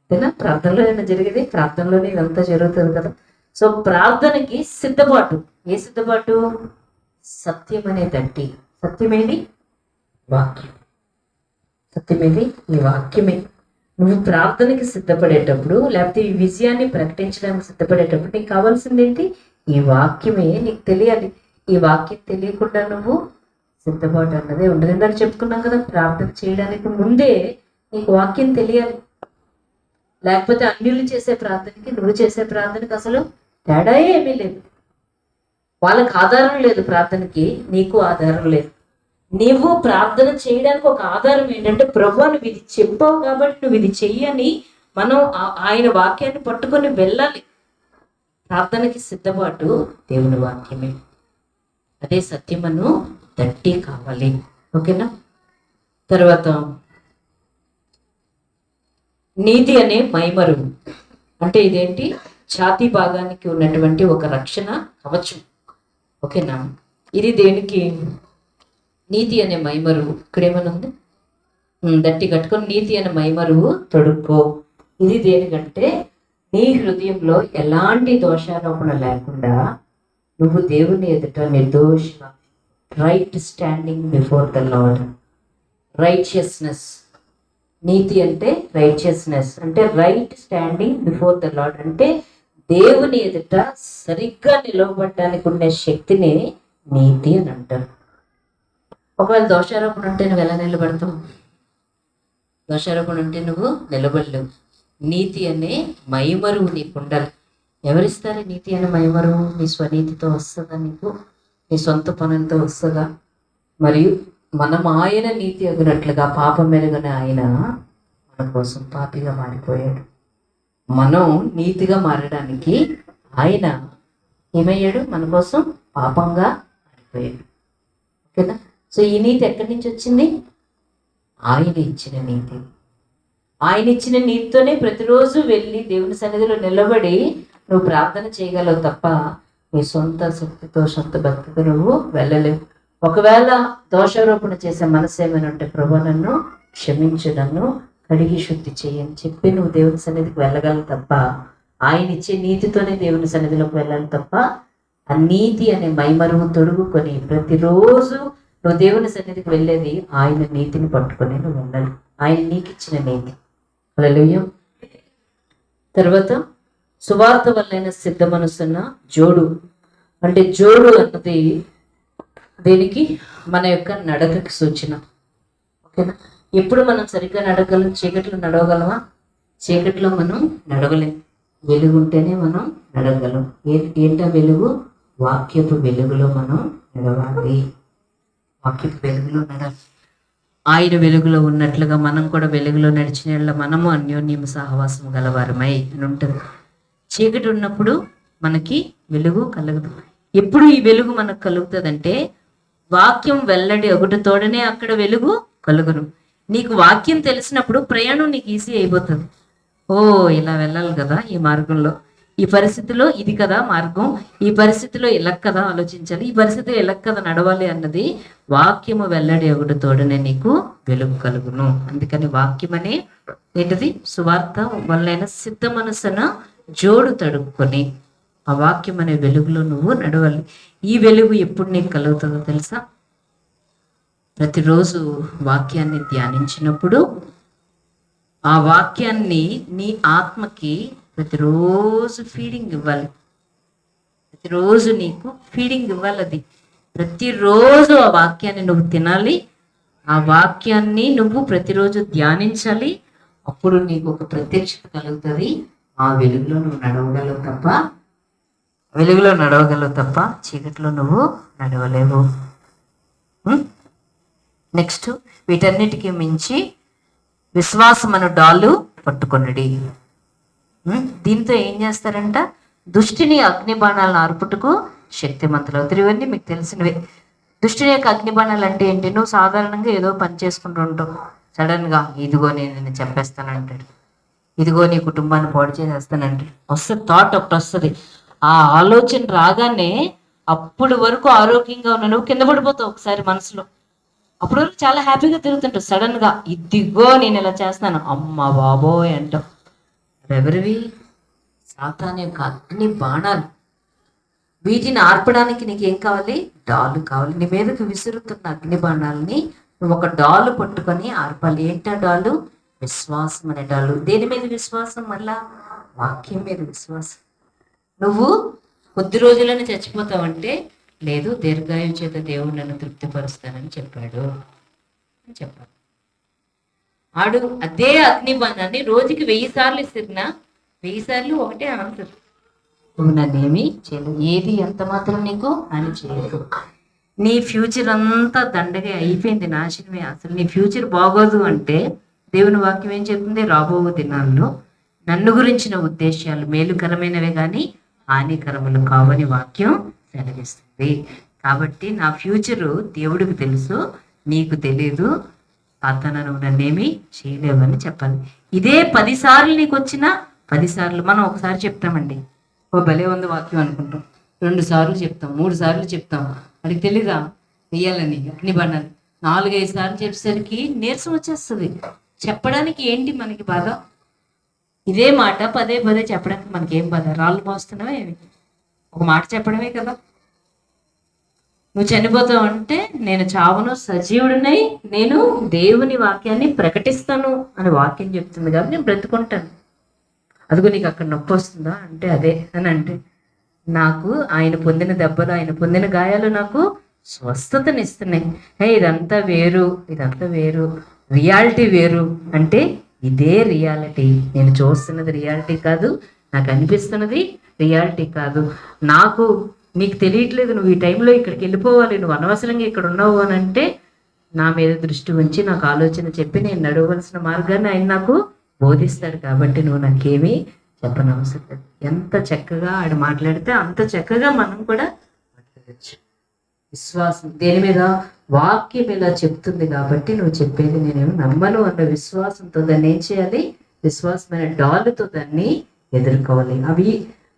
అంతేనా? ప్రార్థనలో ఏమైనా జరిగేది? ప్రార్థనలోనే ఇదంతా జరుగుతుంది కదా. సో ప్రార్థనకి సిద్ధపాటు. ఏ సిద్ధపాటు? సత్యం అనే తట్టి. సత్యమేది? వాక్యం. సత్యమేది? ఈ వాక్యమే. నువ్వు ప్రార్థనకి సిద్ధపడేటప్పుడు, లేకపోతే ఈ విజయాన్ని ప్రకటించడానికి సిద్ధపడేటప్పుడు నీకు కావాల్సింది ఏంటి? ఈ వాక్యమే నీకు తెలియాలి. ఈ వాక్యం తెలియకుండా నువ్వు సిద్ధపాటు అన్నదే ఉండదు. ఇందాక చెప్పుకున్నాం కదా, ప్రార్థన చేయడానికి ముందే నీకు వాక్యం తెలియాలి. లేకపోతే అన్యులు చేసే ప్రార్థనకి నువ్వు చేసే ప్రార్థనకి అసలు తేడా ఏమీ లేదు. వాళ్ళకి ఆధారం లేదు ప్రార్థనకి, నీకు ఆధారం లేదు. నీవు ప్రార్థన చేయడానికి ఒక ఆధారం ఏంటంటే, ప్రభువా నువ్వు ఇది చెప్పావు కాబట్టి నువ్వు ఇది చెయ్యని మనం ఆయన వాక్యాన్ని పట్టుకొని వెళ్ళాలి. ప్రార్థనకి సిద్ధపాటు దేవుని వాక్యమే. అదే సత్యమను తట్టి కావాలి. ఓకేనా? తర్వాత నీతి అనే మైమరువు. అంటే ఇదేంటి? ఛాతీ భాగానికి ఉన్నటువంటి ఒక రక్షణ కవచం. ఓకేనా? ఇది దేనికి? నీతి అనే మైమరువు. ఇక్కడ ఏమైనా ఉంది? దట్టి కట్టుకొని నీతి అనే మైమరువు తొడుక్కో. ఇది దేనికంటే, నీ హృదయంలో ఎలాంటి దోషారోపణ లేకుండా నువ్వు దేవుని ఎదుట నిర్దోషంగా, right standing before the lord. Righteousness. నీతి అంటే రైచియస్నెస్, అంటే right standing before the lord. అంటే దేవుని ఎదుట సరిగ్గా నిలవబడడానికి ఉండే శక్తిని నీతి అని అంటారు. ఒకవేళ దోషారోపణ ఉంటే నువ్వు ఎలా నిలబడతావు? దోషారోపణ ఉంటే నువ్వు నిలబడలేవు. నీతి అనే మైమరువు నీకు ఉండాలి. ఎవరిస్తారు నీతి అనే మైమరువు? నీ స్వనీతితో వస్తుందా? నీకు నీ సొంత పనులతో వస్తుందా? మరియు మనం ఆయన నీతి ఎగినట్లుగా పాపం మెరుగని ఆయన మన కోసం పాపిగా మారిపోయాడు. మనం నీతిగా మారడానికి ఆయన ఏమయ్యాడు? మన కోసం పాపంగా మారిపోయాడు. ఓకేనా? సో ఈ నీతి ఎక్కడి నుంచి వచ్చింది? ఆయన ఇచ్చిన నీతి. ఆయన ఇచ్చిన నీతితోనే ప్రతిరోజు వెళ్ళి దేవుని సన్నిధిలో నిలబడి నువ్వు ప్రార్థన చేయగలవు తప్ప నీ సొంత శక్తితో, సొంత భక్తితో నువ్వు వెళ్ళలేవు. ఒకవేళ దోషారోపణ చేసే మనసు ఏమైనా ఉంటే, ప్రభు నన్ను క్షమించు, నన్ను కడిగి శుద్ధి చేయని చెప్పి నువ్వు దేవుని సన్నిధికి వెళ్ళగలవు తప్ప, ఆయన ఇచ్చే నీతితోనే దేవుని సన్నిధిలోకి వెళ్ళాలి తప్ప, ఆ నీతి అనే మైమరువు తొడుగుకొని ప్రతిరోజు నువ్వు దేవుని సన్నిధికి వెళ్ళేది ఆయన నీతిని పట్టుకొని నువ్వు వెళ్ళాలి. ఆయన నీకు ఇచ్చిన నీతి. హల్లెలూయా. తర్వాత సువార్త వల్లైన సిద్ధ మనసున్న జోడు. అంటే జోడు అన్నది దేనికి? మన యొక్క నడకకి సూచన. ఓకేనా? ఎప్పుడు మనం సరిగ్గా నడగలం? చీకట్లో నడవగలమా? చీకట్లో మనం నడవలేం. వెలుగు ఉంటేనే మనం నడవగలం. ఏంటా వెలుగు? వాక్యపు వెలుగులో మనం నడవాలి. వాక్యపు వెలుగులో నడవాలి. ఆయన వెలుగులో ఉన్నట్లుగా మనం కూడా వెలుగులో నడిచిన మనము అన్యోన్యము సహవాసం గలవారమై అని ఉంటుంది. చీకటి ఉన్నప్పుడు మనకి వెలుగు కలగదు. ఎప్పుడు ఈ వెలుగు మనకు కలుగుతుందంటే, వాక్యం వెల్లడి ఒకటితోడనే అక్కడ వెలుగు కలుగును. నీకు వాక్యం తెలిసినప్పుడు ప్రయాణం నీకు ఈజీ అయిపోతుంది. ఓ ఇలా వెళ్ళాలి కదా ఈ మార్గంలో, ఈ పరిస్థితిలో ఇది కదా మార్గం, ఈ పరిస్థితిలో ఇలా కదా ఆలోచించాలి, ఈ పరిస్థితిలో ఇలా కదా నడవాలి అన్నది వాక్యము వెల్లడి ఒకటితోడనే నీకు వెలుగు కలుగును. అందుకని వాక్యం అనే ఏంటిది? సువార్త వల్లైన సిద్ధ మనసున జోడు తడుపుకొని ఆ వాక్యం అనే వెలుగులో నువ్వు నడవాలి. ఈ వెలుగు ఎప్పుడు నీకు కలుగుతుందో తెలుసా? ప్రతిరోజు వాక్యాన్ని ధ్యానించినప్పుడు ఆ వాక్యాన్ని నీ ఆత్మకి ప్రతిరోజు ఫీడింగ్ ఇవ్వాలి. ప్రతిరోజు నీకు ఫీడింగ్ ఇవ్వాలి. అది ప్రతిరోజు ఆ వాక్యాన్ని నువ్వు తినాలి. ఆ వాక్యాన్ని నువ్వు ప్రతిరోజు ధ్యానించాలి. అప్పుడు నీకు ఒక ప్రత్యక్షత కలుగుతుంది. ఆ వెలుగులో నువ్వు నడవగలవు తప్ప చీకట్లో నువ్వు నడవలేవు. నెక్స్ట్, వీటన్నిటికీ మించి విశ్వాసమను డాలు పట్టుకొనుడి. దీంతో ఏం చేస్తారంట? దుష్టిని అగ్ని బాణాలను ఆర్పుటకు శక్తిమంతులు అవుతారు. ఇవన్నీ మీకు తెలిసినవే. దుష్టిని యొక్క అగ్ని బాణాలు అంటే ఏంటి? నువ్వు సాధారణంగా ఏదో పని చేసుకుంటూ ఉంటావు, సడన్గా ఇదిగో నేను చెప్పేస్తానంటాడు, ఇదిగో నీ కుటుంబాన్ని పాడు చేసేస్తానంటాడు. వస్తుంది థాట్, ఒకటి వస్తుంది. ఆ ఆలోచన రాగానే అప్పుడు వరకు ఆరోగ్యంగా ఉన్న నువ్వు కింద పడిపోతావు ఒకసారి మనసులో. అప్పుడు వరకు చాలా హ్యాపీగా తిరుగుతుంటావు, సడన్గా ఇదిగో నేను ఇలా చేస్తాను, అమ్మ బాబోయ్ అంటావు. ఎవరివి? సాతాను యొక్క అగ్ని బాణాలు. వీటిని ఆర్పడానికి నీకేం కావాలి? డాలు కావాలి. నీ మీదకి విసురుతున్న అగ్ని బాణాలని నువ్వు ఒక డాలు పట్టుకొని ఆర్పాలి. ఏంటా డాలు? విశ్వాసం అనే డాలు. దేని మీద విశ్వాసం? మళ్ళా వాక్యం మీద విశ్వాసం. నువ్వు కొద్ది రోజులను చచ్చిపోతావంటే, లేదు, దీర్ఘాయు చేత దేవుడు నన్ను తృప్తిపరుస్తానని చెప్పాడు అని చెప్పాలి. ఆడు అదే అగ్ని బాణాన్ని రోజుకి 1000 సార్లు ఇస్తున్నా, 1000 సార్లు ఒకటే ఆన్సర్, నువ్వు నన్నేమి చేయలేదు, ఏది ఎంత మాత్రం నీకు అని చేయదు. నీ ఫ్యూచర్ అంతా దండగా అయిపోయింది, నాశనమే. అసలు నీ ఫ్యూచర్ బాగోదు అంటే దేవుని వాక్యం ఏం చెప్తుంది? రాబో దినాల్లో నన్ను గురించిన ఉద్దేశాలు మేలుకరమైనవే కానీ హానికరములు కావని వాక్యం సెలవిస్తుంది. కాబట్టి నా ఫ్యూచరు దేవుడికి తెలుసు, నీకు తెలియదు, సాతాను నువ్వు నన్నేమి చేయలేవని చెప్పాలి. ఇదే 10 సార్లు నీకు వచ్చిన 10 సార్లు మనం ఒకసారి చెప్తామండి, ఓ భలే ఉంది వాక్యం అనుకుంటాం, 2 సార్లు చెప్తాం, 3 సార్లు చెప్తాం, వాడికి తెలీదా వెయ్యాలని అగ్ని బాణాలు. 4-5 సార్లు చెప్పేసరికి నీరసం వచ్చేస్తుంది. చెప్పడానికి ఏంటి మనకి బాధ? ఇదే మాట పదే పదే చెప్పడానికి మనకేం బాధ? రాళ్ళు మోస్తున్నావా ఏమి? ఒక మాట చెప్పడమే కదా. నువ్వు చనిపోతావు అంటే, నేను చావును సజీవుడినై నేను దేవుని వాక్యాన్ని ప్రకటిస్తాను అని వాక్యం చెప్తుంది కాబట్టి నేను బ్రతుకుంటాను. అదిగో నీకు అక్కడ నొప్పి వస్తుందా అంటే అదే అని అంటే, నాకు ఆయన పొందిన దెబ్బలు, ఆయన పొందిన గాయాలు నాకు స్వస్థతనిస్తున్నాయి. ఇదంతా వేరు, ఇదంతా వేరు, రియాలిటీ వేరు అంటే ఇదే రియాలిటీ. నేను చూస్తున్నది రియాలిటీ కాదు, నాకు అనిపిస్తున్నది రియాలిటీ కాదు. నాకు నీకు తెలియట్లేదు, నువ్వు ఈ టైంలో ఇక్కడికి వెళ్ళిపోవాలి, నువ్వు అనవసరంగా ఇక్కడ ఉన్నావు అని అంటే నా మీద దృష్టి ఉంచి నాకు ఆలోచన చెప్పి నేను నడవలసిన మార్గాన్ని ఆయన నాకు బోధిస్తాడు. కాబట్టి నువ్వు నాకేమీ చెప్పనవసరం లేదు. ఎంత చక్కగా ఆడ మాట్లాడితే అంత చక్కగా మనం కూడా మాట్లాడచ్చు. విశ్వాసం దేని మీద? వాక్యం ఇలా చెప్తుంది కాబట్టి నువ్వు చెప్పేది నేనేమో నమ్మను అన్న విశ్వాసంతో దాన్ని ఏం చేయాలి? విశ్వాసమైన డాలుతో దాన్ని ఎదుర్కోవాలి. అవి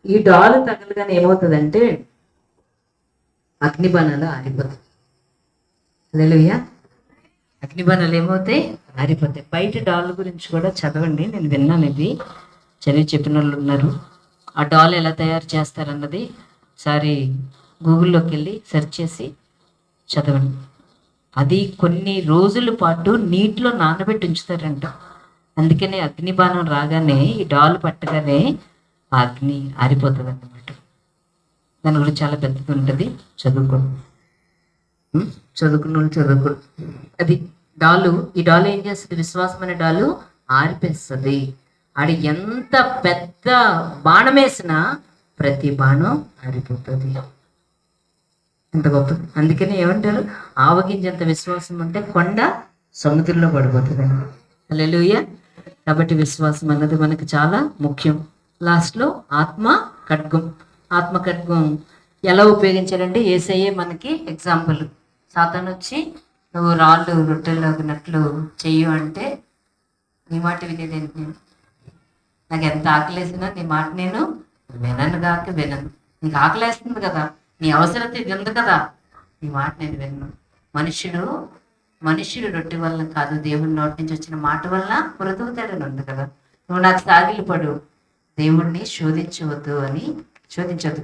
ఈ డాలు తగలగానే ఏమవుతుందంటే అగ్నిబాణాలు ఆరిపోతాయి. హల్లెలూయా. అగ్నిబాణాలు ఏమవుతాయి? ఆరిపోతాయి. బయట డాల్ గురించి కూడా చదవండి, నేను విన్నాను, ఇది చదివి చెప్పిన వాళ్ళు ఉన్నారు. ఆ డాల్ ఎలా తయారు చేస్తారన్నది ఒకసారి గూగుల్లోకి వెళ్ళి సెర్చ్ చేసి చదవండి. అది కొన్ని రోజుల పాటు నీటిలో నానబెట్టి ఉంచుతారంట. అందుకనే అగ్నిబాణం రాగానే ఈ డాల్ పట్టగానే ఆ అగ్ని ఆరిపోతుంది అన్నమాట. దాని గురించి చాలా పెద్దది ఉంటుంది, చదువుకోండి. చదువుకున్న అది డాలు. ఈ డాలు ఏం చేస్తుంది? విశ్వాసం అనే డాలు ఆరిపేస్తుంది. ఆడి ఎంత పెద్ద బాణం వేసినా ప్రతి బాణం ఆరిపోతుంది. ఎంత గొప్ప! అందుకని ఏమంటారు? ఆవగించేంత విశ్వాసం ఉంటే కొండ సముద్రంలో పడిపోతుంది. హల్లెలూయా. కాబట్టి విశ్వాసం అన్నది మనకు చాలా ముఖ్యం. లాస్ట్లో ఆత్మ ఖడ్గం. ఆత్మ ఖడ్గం ఎలా ఉపయోగించాలంటే, యేసయ్యే మనకి ఎగ్జాంపుల్. సాతాను వచ్చి నువ్వు రాళ్ళు రొట్టెల్లోకినట్లు చెయ్యు అంటే, నీ మాట వినేదేంటి? నేను నాకు ఎంత ఆకలేసినా నీ మాట నేను వినను. నీకు ఆకలేస్తుంది కదా, నీ అవసరత ఇది ఉంది కదా, నీ మాట నేను విన్ను. మనుష్యుడు రొట్టె వల్ల కాదు, దేవుని నోటి నుంచి వచ్చిన మాట వల్ల బ్రతుకుతాడని ఉంది కదా. నువ్వు నాకు సాగిలి పడు, దేవుణ్ణి శోధించవద్దు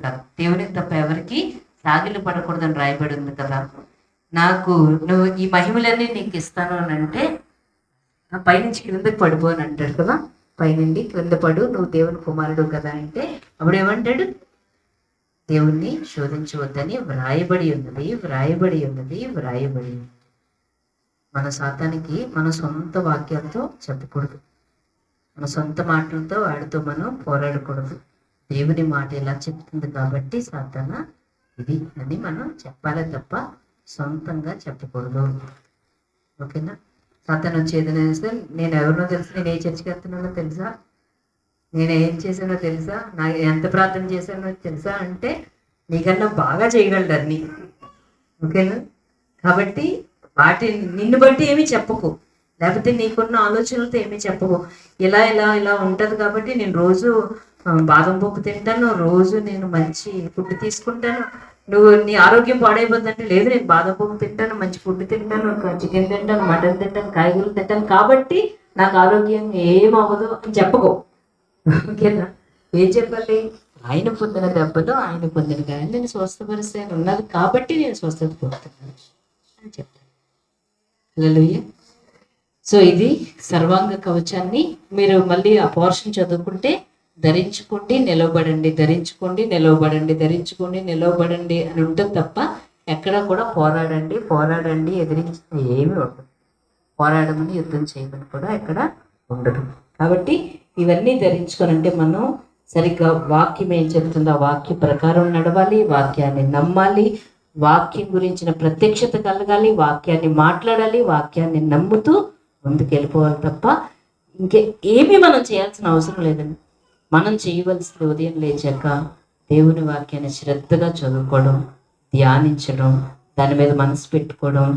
కదా, దేవునికి తప్ప ఎవరికి సాగిలి పడకూడదని రాయబడి ఉంది కదా. నువ్వు ఈ మహిమలన్నీ నీకు ఇస్తాను అని అంటే పైనుంచి క్రిందకి పడిపోని అంటాడు కదా. పైనుండి క్రింద పడు, నువ్వు దేవుని కుమారుడు కదా అంటే అప్పుడు ఏమంటాడు? దేవుణ్ణి శోధించవద్దని వ్రాయబడి ఉన్నది. మన సాతానికి మన సొంత వాక్యాలతో చెప్పకూడదు, మన సొంత మాటలతో వాడితో మనం పోరాడకూడదు. దేవుని మాట ఎలా చెప్తుంది కాబట్టి సాతాన ఇది అని మనం చెప్పాలి తప్ప సొంతంగా చెప్పకూడదు. ఓకేనా? సాతాను వచ్చి ఏదైనా నేను ఎవరినో తెలుసు, నేను ఏ చర్చికి వెళ్తున్నానో తెలుసా, నేను ఏం చేశానో తెలుసా, నాకు ఎంత ప్రార్థన చేశానో తెలుసా అంటే నీకన్నా బాగా చేయగలడు అన్ని. ఓకేనా? కాబట్టి నిన్ను బట్టి ఏమీ చెప్పకు, లేకపోతే నీకున్న ఆలోచనలతో ఏమీ చెప్పకు. ఇలా ఇలా ఇలా ఉంటుంది కాబట్టి నేను రోజు బాదం పప్పు తింటాను, రోజు నేను మంచి ఫుడ్ తీసుకుంటాను, నువ్వు నీ ఆరోగ్యం పాడైపోతుందంటే లేదు, నేను బాదం పప్పు తింటాను, మంచి ఫుడ్ తింటాను, చికెన్ తింటాను, మటన్ తింటాను, కాయగూరలు తింటాను కాబట్టి నాకు ఆరోగ్యం ఏమవ్వదు అని చెప్పకు. ఓకేనా? ఏం చెప్పాలి? ఆయన పొందిన దెబ్బతో ఆయన పొందిన గాయం నేను స్వస్థపరిస్తే ఉన్నది కాబట్టి నేను స్వస్థత పొందుతున్నాను అని చెప్తాను. హల్లెలూయా. సో ఇది సర్వాంగ కవచాన్ని మీరు మళ్ళీ ఆ పోర్షన్ చదువుకుంటే ధరించుకోండి నిలవబడండి, ధరించుకోండి నిలవబడండి, ధరించుకోండి నిలవబడండి అని ఉంటుంది తప్ప ఎక్కడ కూడా పోరాడండి పోరాడండి ఎదిరించి ఏమీ ఉండదు. పోరాడమని యుద్ధం చేయమని కూడా ఎక్కడ ఉండదు. కాబట్టి ఇవన్నీ ధరించుకోనంటే మనం సరిగ్గా వాక్యం ఏం చెప్తుందో ఆ వాక్య ప్రకారం నడవాలి, వాక్యాన్ని నమ్మాలి, వాక్యం గురించిన ప్రత్యక్షత కలగాలి, వాక్యాన్ని మాట్లాడాలి, వాక్యాన్ని నమ్ముతూ ముందుకు వెళ్ళిపోవాలి తప్ప ఇంకే ఏమీ మనం చేయాల్సిన అవసరం లేదండి. మనం చేయవలసిన ఉదయం లేచాక దేవుని వాక్యాన్ని శ్రద్ధగా చదువుకోవడం, ధ్యానించడం, దాని మీద మనసు పెట్టుకోవడం,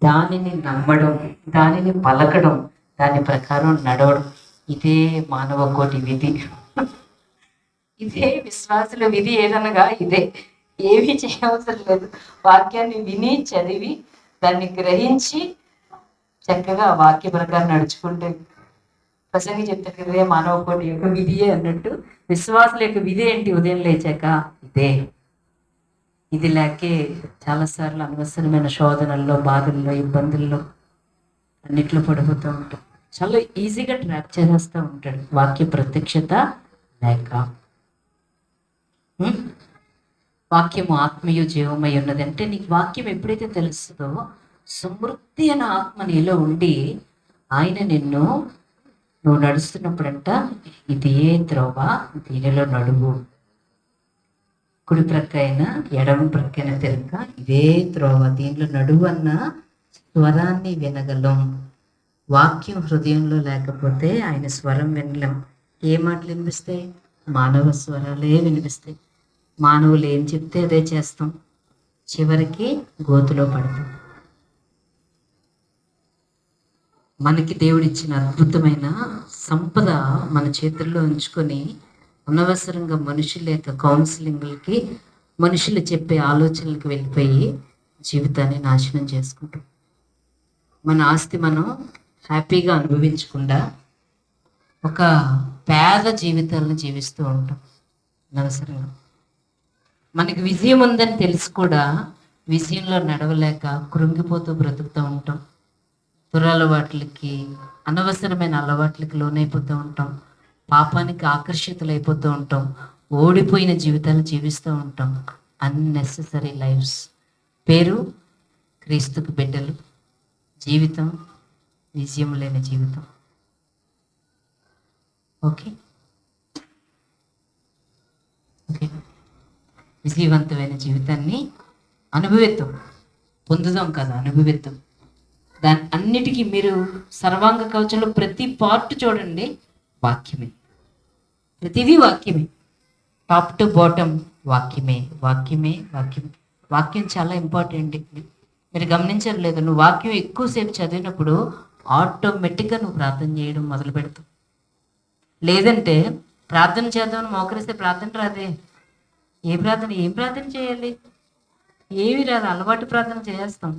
దానిని నమ్మడం, దానిని పలకడం, దాని ప్రకారం నడవడం. ఇదే మానవ కోటి విధి. ఇదే విశ్వాసుల విధి ఏదనగా ఇదే. ఏమీ చేయవసరం లేదు. వాక్యాన్ని విని చదివి దాన్ని గ్రహించి చక్కగా వాక్య ప్రకారం నడుచుకుంటే ప్రసంగి చెప్తారు కదా, మానవ కోటి యొక్క విధియే అన్నట్టు విశ్వాసుల యొక్క విధి ఏంటి? ఉదయం లేచాక ఇదే. ఇది లేకే చాలాసార్లు అనవసరమైన శోధనల్లో, బాధల్లో, ఇబ్బందుల్లో అన్నిట్లో పడిపోతూ ఉంటాం. చాలా ఈజీగా ట్రాప్ చేసేస్తూ ఉంటాడు వాక్య ప్రత్యక్షత లేక. వాక్యము ఆత్మీయ జీవమై ఉన్నది అంటే నీకు వాక్యం ఎప్పుడైతే తెలుస్తుందో సమృద్ధి అయిన ఆత్మ నీలో ఉండి ఆయన నువ్వు నడుస్తున్నప్పుడంట ఇదే త్రోవ, దీనిలో నడువు, కుడి ప్రక్కైన ఎడమ ప్రక్కైన తిరగ ఇదే త్రోవ, దీనిలో నడువు అన్న స్వరాన్ని వినగలం. వాక్యం హృదయంలో లేకపోతే ఆయన స్వరం వినలేం. ఏ మాటలు వినిపిస్తాయి? మానవ స్వరాలే వినిపిస్తాయి. మానవులు ఏం చెప్తే అదే చేస్తాం, చివరికి గోతులో పడతాం. మనకి దేవుడిచ్చిన అద్భుతమైన సంపద మన చేతుల్లో ఉంచుకొని అనవసరంగా మనుషుల యొక్క కౌన్సిలింగ్లకి, మనుషులు చెప్పే ఆలోచనలకు వెళ్ళిపోయి జీవితాన్ని నాశనం చేసుకుంటాం. మన ఆస్తి మనం హ్యాపీగా అనుభవించకుండా ఒక పేద జీవితాలను జీవిస్తూ ఉంటాం అనవసరంగా. మనకి విజయం ఉందని తెలిసి కూడా విజయంలో నడవలేక కృంగిపోతూ బ్రతుకుతూ ఉంటాం. దురలవాట్లకి, అనవసరమైన అలవాట్లకి లోనైపోతూ ఉంటాం. పాపానికి ఆకర్షితులైపోతూ ఉంటాం. ఓడిపోయిన జీవితాలు జీవిస్తూ ఉంటాం. Unnecessary lives. పేరు క్రీస్తుకు బిడ్డలు, జీవితం విజయం లేని జీవితం. ఓకే ఓకే విజయవంతమైన జీవితాన్ని అనుభవిద్దాం, పొందుదాం కదా, అనుభవిద్దాం. దాని అన్నిటికీ మీరు సర్వాంగ కవచంలో ప్రతి పార్ట్ చూడండి, వాక్యమే. ప్రతిదీ వాక్యమే, టాప్ టు బాటమ్ వాక్యమే, వాక్యమే, వాక్యమే. వాక్యం చాలా ఇంపార్టెంట్. మీరు గమనించారు లేదా? నువ్వు వాక్యం ఎక్కువసేపు చదివినప్పుడు ఆటోమేటిక్గా నువ్వు ప్రార్థన చేయడం మొదలు పెడతావు. లేదంటే ప్రార్థన చేద్దామని మోకరిస్తే ప్రార్థన రాదే. ఏం ప్రార్థన చేయాలి? ఏమి రాదు. అలవాటు ప్రార్థన చేసేస్తాం.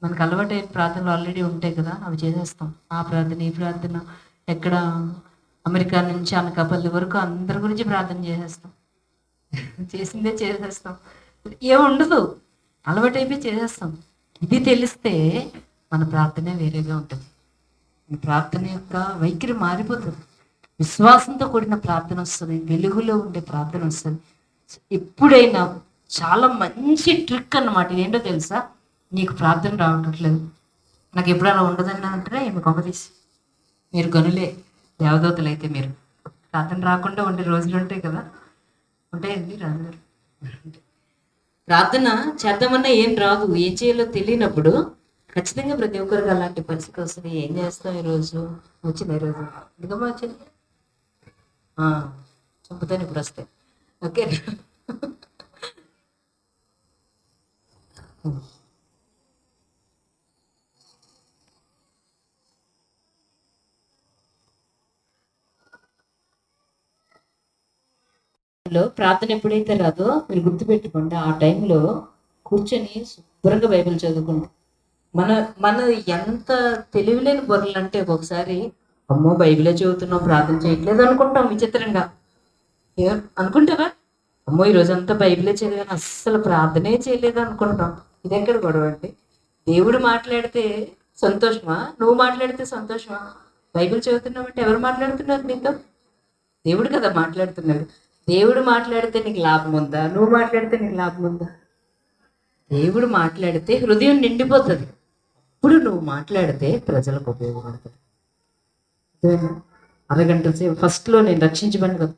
మనకు అలవాటు అయిన ప్రార్థనలు ఆల్రెడీ ఉంటాయి కదా, అవి చేసేస్తాం. ఆ ప్రార్థన, ఈ ప్రార్థన, ఎక్కడ అమెరికా నుంచి అనకాపల్లి వరకు అందరి గురించి ప్రార్థన చేసేస్తాం. చేసిందే చేసేస్తాం, ఏముండదు, అలవాటు అయిపోయి చేసేస్తాం. ఇది తెలిస్తే మన ప్రార్థనే వేరేగా ఉంటుంది. ప్రార్థన యొక్క వైఖరి మారిపోతుంది. విశ్వాసంతో కూడిన ప్రార్థన వస్తుంది, వెలుగులో ఉండే ప్రార్థన వస్తుంది. ఎప్పుడైనా చాలా మంచి ట్రిక్ అన్నమాట. ఇదేంటో తెలుసా? నీకు ప్రార్థన రావట్లేదు, నాకు ఎప్పుడు అలా ఉండదని అంటే ఏమి గొప్పదీసి మీరు గనులే, దేవదూతలు అయితే మీరు ప్రార్థన రాకుండా ఉండే రోజులు ఉంటాయి కదా, ఉంటాయండి రాజుగారు. ప్రార్థన చేద్దామన్నా ఏం రాదు, ఏం చేయాలో తెలియనప్పుడు ఖచ్చితంగా ప్రతి ఒక్కరికి అలాంటి పరిస్థితి వస్తుంది. ఏం చేస్తాం? ఈరోజు వచ్చింది, ఈరోజు ఎందుకమ్మా వచ్చింది? చంపుతాను ఇప్పుడు వస్తే. ఓకే. ప్రార్థన ఎప్పుడైతే రాదో మీరు గుర్తుపెట్టుకోండి, ఆ టైంలో కూర్చొని శుభ్రంగా బైబిల్ చదువుకుంటాం. మన మన ఎంత తెలివిలేని బొర్రలు అంటే ఒకసారి అమ్మో బైబిలే చదువుతున్నాం ప్రార్థన చేయట్లేదు అనుకుంటాం విచిత్రంగా. అనుకుంటారా? అమ్మో ఈ రోజంతా బైబిలే చదివాను అస్సలు ప్రార్థనే చేయలేదు అనుకుంటాం. ఇది ఎక్కడ గొడవ అండి? దేవుడు మాట్లాడితే సంతోషమా, నువ్వు మాట్లాడితే సంతోషమా? బైబిల్ చదువుతున్నావంటే ఎవరు మాట్లాడుతున్నారు నీతో? దేవుడు కదా మాట్లాడుతున్నాడు. దేవుడు మాట్లాడితే నీకు లాభం ఉందా, నువ్వు మాట్లాడితే నీకు లాభం ఉందా? దేవుడు మాట్లాడితే హృదయం నిండిపోతుంది. ఇప్పుడు నువ్వు మాట్లాడితే ప్రజలకు ఉపయోగపడుతుంది. అరగంట సేపు ఫస్ట్లో నేను రక్షించబడి కదా